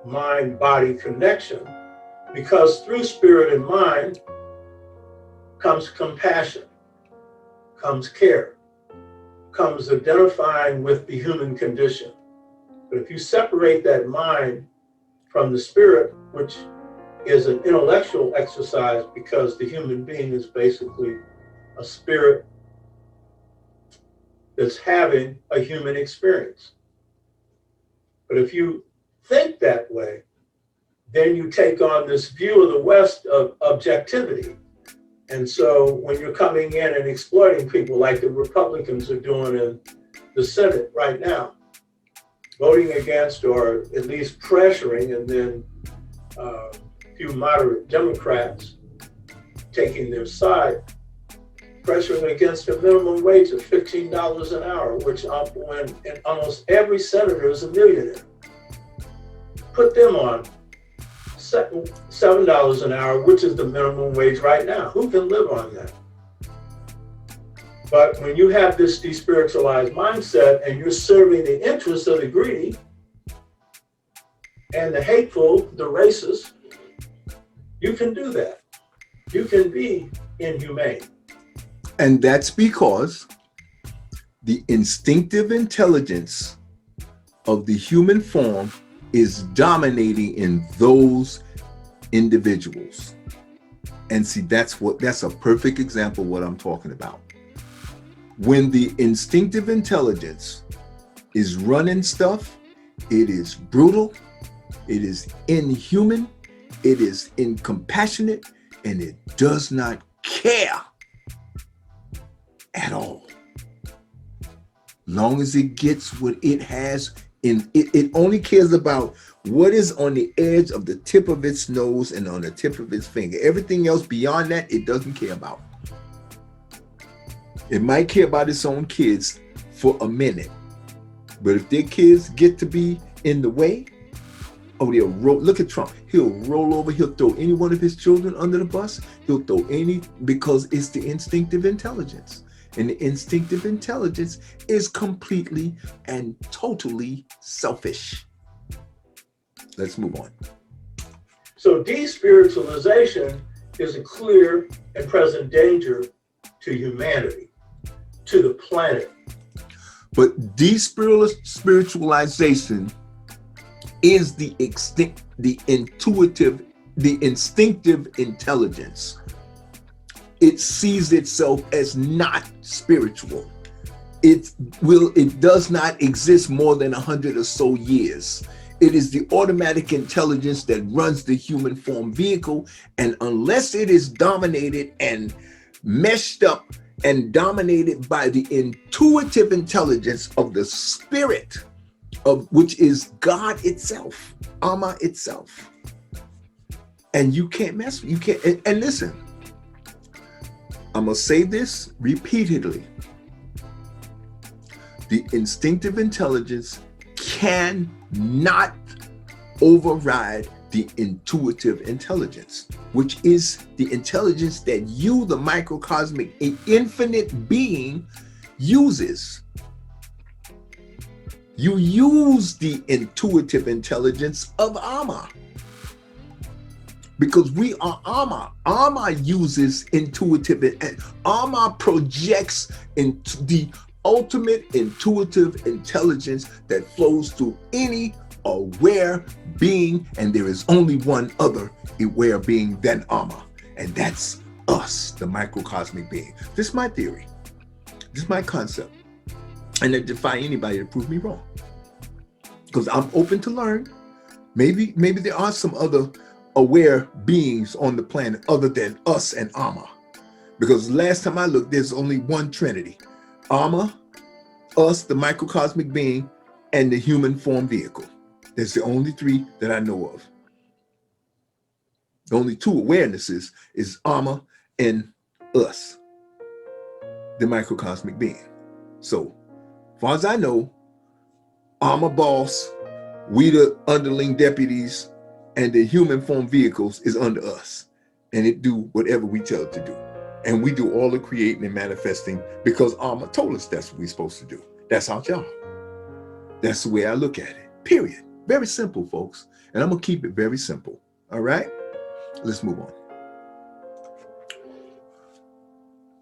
mind, body connection, because through spirit and mind comes compassion, comes care, comes identifying with the human condition. But if you separate that mind from the spirit, which is an intellectual exercise, because the human being is basically a spirit that's having a human experience. But if you think that way, then you take on this view of the West of objectivity. And so when you're coming in and exploiting people like the Republicans are doing in the Senate right now, voting against or at least pressuring, and then a few moderate Democrats taking their side, pressuring against a minimum wage of $15 an hour, which when almost every senator is a millionaire. Put them on $7 an hour, which is the minimum wage right now. Who can live on that? But when you have this despiritualized mindset and you're serving the interests of the greedy and the hateful, the racist, you can do that. You can be inhumane. And that's because the instinctive intelligence of the human form is dominating in those individuals. And see, that's a perfect example of what I'm talking about. When the instinctive intelligence is running stuff, it is brutal, it is inhuman, it is incompassionate, and it does not care at all. Long as it gets what it has, it only cares about what is on the edge of the tip of its nose and on the tip of its finger. Everything else beyond that, it doesn't care about. It might care about its own kids for a minute, but if their kids get to be in the way, oh, they'll roll. Look at Trump. He'll roll over. He'll throw any one of his children under the bus. He'll throw any, because it's the instinctive intelligence. And the instinctive intelligence is completely and totally selfish. Let's move on. So despiritualization is a clear and present danger to humanity, to the planet. But despiritualization is the instinctive intelligence. It sees itself as not spiritual. It does not exist more than 100 or so years. It is the automatic intelligence that runs the human form vehicle, and unless it is dominated and meshed up and dominated by the intuitive intelligence of the spirit, of which is God itself, Ama itself, and you can't mess with, you can't. And listen, I'm gonna say this repeatedly: the instinctive intelligence cannot override the intuitive intelligence, which is the intelligence that you, the microcosmic infinite being, uses. You use the intuitive intelligence of Ama, because we are Ama. Ama uses intuitive, and Ama projects into the ultimate intuitive intelligence that flows through any aware being, and there is only one other aware being than Ama, and that's us, the microcosmic being. This is my theory. This is my concept. And I defy anybody to prove me wrong, because I'm open to learn. Maybe there are some other aware beings on the planet other than us and Ama, because last time I looked, there's only one Trinity: Ama, us, the microcosmic being, and the human form vehicle. There's the only three that I know of. The only two awarenesses is Ama and us, the microcosmic being. So, as far as I know, Ama boss, we the underling deputies, and the human form vehicles is under us, and it do whatever we tell it to do. And we do all the creating and manifesting because Ama told us that's what we're supposed to do. That's our job. That's the way I look at it, period. Very simple, folks. And I'm gonna keep it very simple, all right? Let's move on.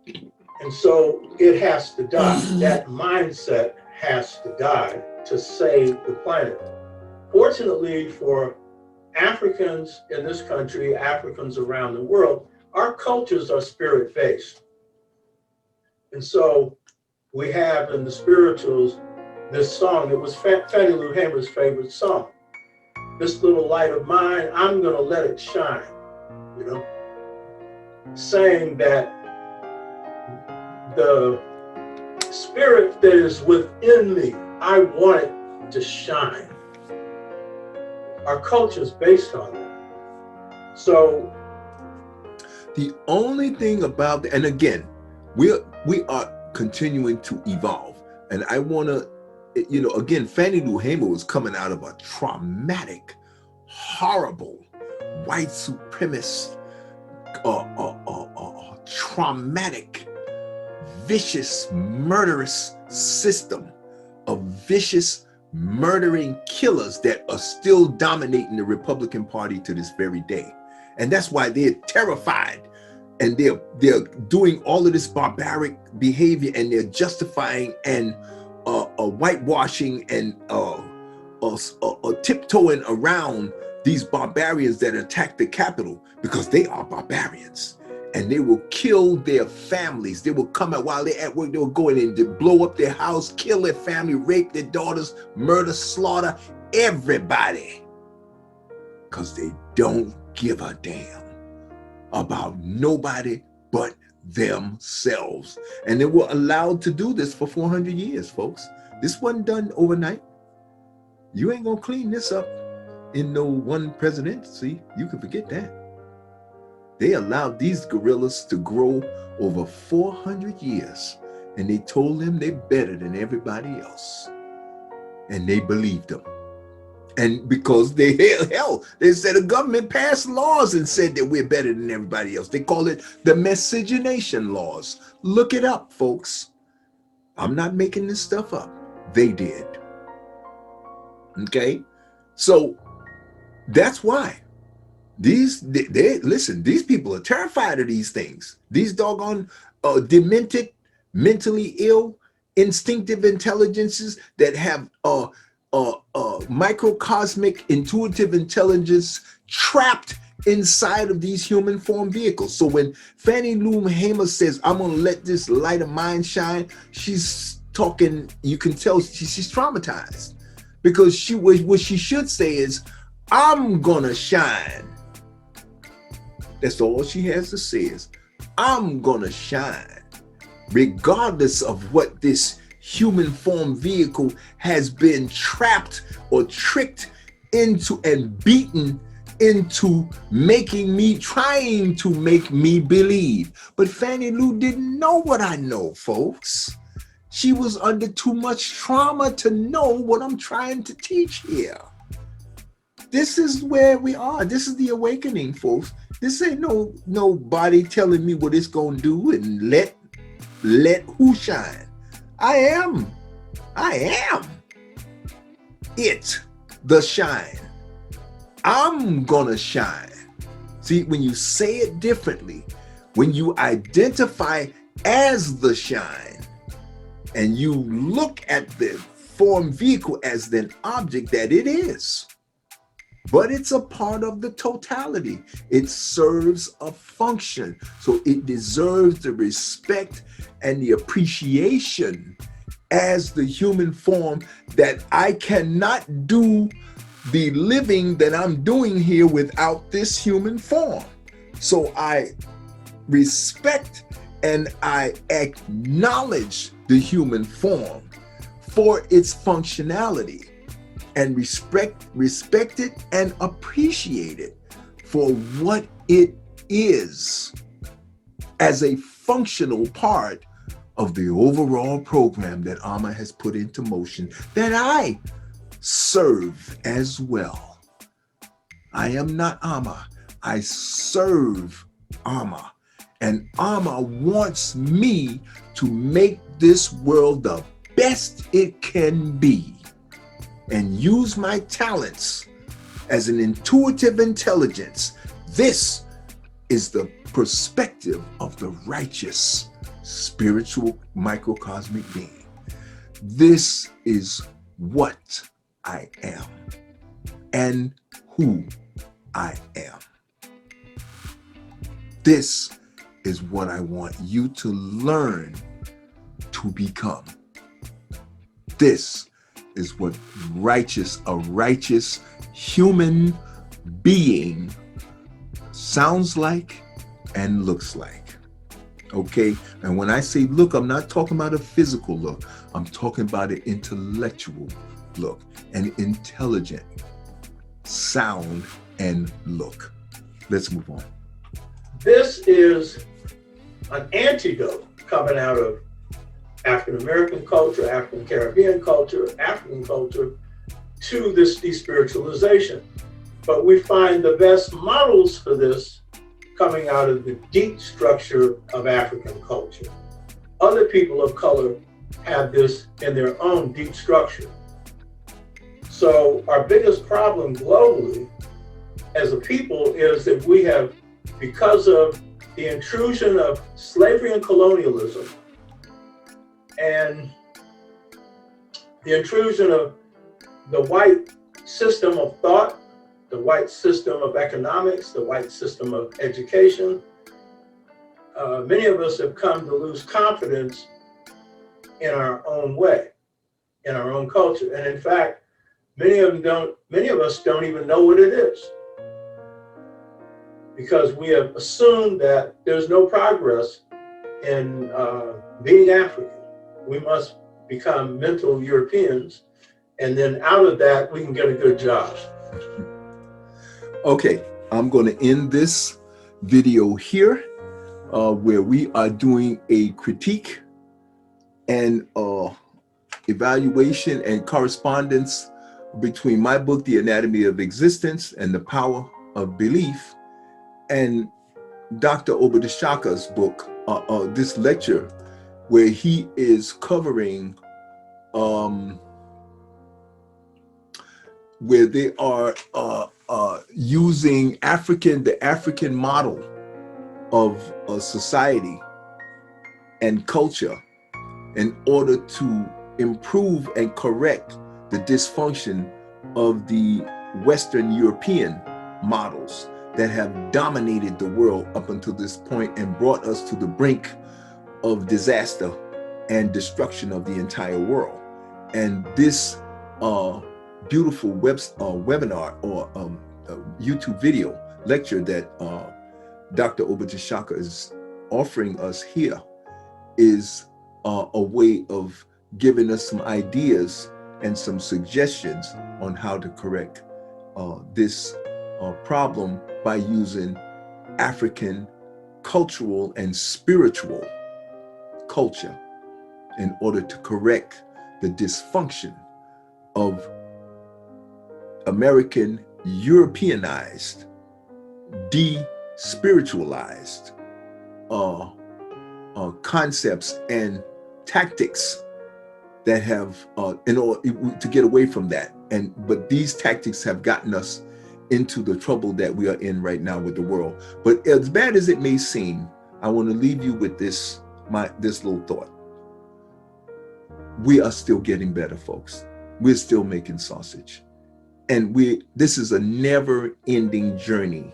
And so it has to die. That mindset has to die to save the planet. Fortunately for Africans in this country, Africans around the world, our cultures are spirit-based. And so we have in the spirituals this song. It was Fannie Lou Hamer's favorite song. This little light of mine, I'm gonna let it shine, you know, saying that the spirit that is within me, I want it to shine. Our culture is based on that. So the only thing about and again, we are continuing to evolve. And I want to, again, Fannie Lou Hamer was coming out of a traumatic, horrible, white supremacist, traumatic, vicious, murderous system of vicious, murdering killers that are still dominating the Republican Party to this very day. And that's why they're terrified, and they're doing all of this barbaric behavior, and they're justifying and whitewashing and tiptoeing around these barbarians that attack the Capitol, because they are barbarians. And they will kill their families. They will come out while they're at work. They will go in and blow up their house, kill their family, rape their daughters, murder, slaughter everybody. Because they don't give a damn about nobody but themselves. And they were allowed to do this for 400 years, folks. This wasn't done overnight. You ain't gonna clean this up in no one presidency. You can forget that. They allowed these guerrillas to grow over 400 years, and they told them they're better than everybody else. And they believed them. And because they said the government passed laws and said that we're better than everybody else. They call it the miscegenation laws. Look it up, folks. I'm not making this stuff up. They did. Okay? So that's why. Listen, these people are terrified of these things. These doggone demented, mentally ill, instinctive intelligences that have microcosmic intuitive intelligence trapped inside of these human form vehicles. So when Fannie Lou Hamer says, I'm gonna let this light of mine shine, she's talking, you can tell she's traumatized, because what she should say is, I'm gonna shine. That's all she has to say is, I'm gonna shine, regardless of what this human form vehicle has been trapped or tricked into and beaten into trying to make me believe. But Fannie Lou didn't know what I know, folks. She was under too much trauma to know what I'm trying to teach here. This is where we are. This is the awakening, folks. This ain't nobody telling me what it's gonna do and let who shine. I am it, the shine. I'm gonna shine. See, when you say it differently, when you identify as the shine, and you look at the form vehicle as an object that it is, but it's a part of the totality. It serves a function. So it deserves the respect and the appreciation as the human form, that I cannot do the living that I'm doing here without this human form. So I respect and I acknowledge the human form for its functionality, and respect it and appreciate it for what it is as a functional part of the overall program that Amma has put into motion, that I serve as well. I am not Amma. I serve Amma. And Amma wants me to make this world the best it can be, and use my talents as an intuitive intelligence. This is the perspective of the righteous spiritual microcosmic being. This is what I am and who I am. This is what I want you to learn to become. This is what a righteous human being sounds like and looks like. Okay? And when I say look, I'm not talking about a physical look. I'm talking about an intellectual look, an intelligent sound and look. Let's move on. This is an antidote coming out of African American culture, African Caribbean culture, African culture, to this despiritualization. But we find the best models for this coming out of the deep structure of African culture. other people of color have this in their own deep structure. So our biggest problem globally as a people is that we have, because of the intrusion of slavery and colonialism and the intrusion of the white system of thought, the white system of economics, the white system of education, many of us have come to lose confidence in our own way, in our own culture. And in fact, many of us don't even know what it is, because we have assumed that there's no progress in being African. We must become mental Europeans, and then out of that, we can get a good job. Okay, I'm going to end this video here, where we are doing a critique and evaluation and correspondence between my book, The Anatomy of Existence and the Power of Belief, and Dr. Oba D'Shaka's book, this lecture, where he is covering where they are using the African model of society and culture in order to improve and correct the dysfunction of the Western European models that have dominated the world up until this point and brought us to the brink of disaster and destruction of the entire world. And this beautiful webinar or YouTube video lecture that Dr. Oba D'Shaka is offering us here is a way of giving us some ideas and some suggestions on how to correct this problem by using African cultural and spiritual culture in order to correct the dysfunction of American Europeanized, de-spiritualized concepts and tactics that have in order to get away from that. But these tactics have gotten us into the trouble that we are in right now with the world. But as bad as it may seem, I want to leave you with this little thought. We are still getting better, folks. We're still making sausage. And this is a never-ending journey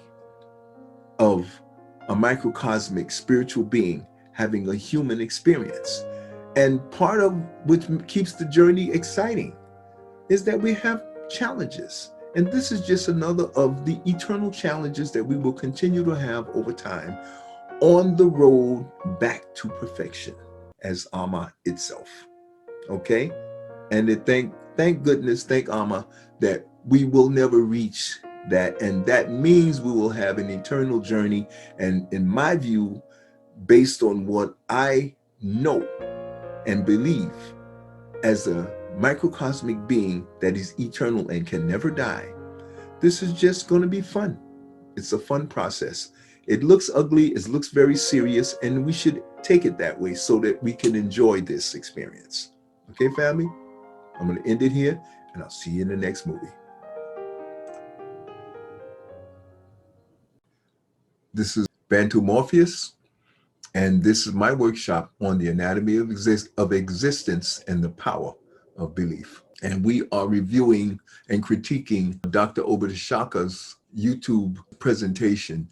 of a microcosmic spiritual being having a human experience. And part of which keeps the journey exciting is that we have challenges. And this is just another of the eternal challenges that we will continue to have over time on the road back to perfection as Amma itself. Okay? And thank goodness, thank Amma, that we will never reach that. And that means we will have an eternal journey. And in my view, based on what I know and believe as a microcosmic being that is eternal and can never die, this is just going to be fun. It's a fun process. It looks ugly, it looks very serious, and we should take it that way so that we can enjoy this experience. Okay, family? I'm going to end it here, and I'll see you in the next movie. This is BANTU-Morpheus, and this is my workshop on the anatomy of existence and the power of belief. And we are reviewing and critiquing Dr. Oba D'Shaka's YouTube presentation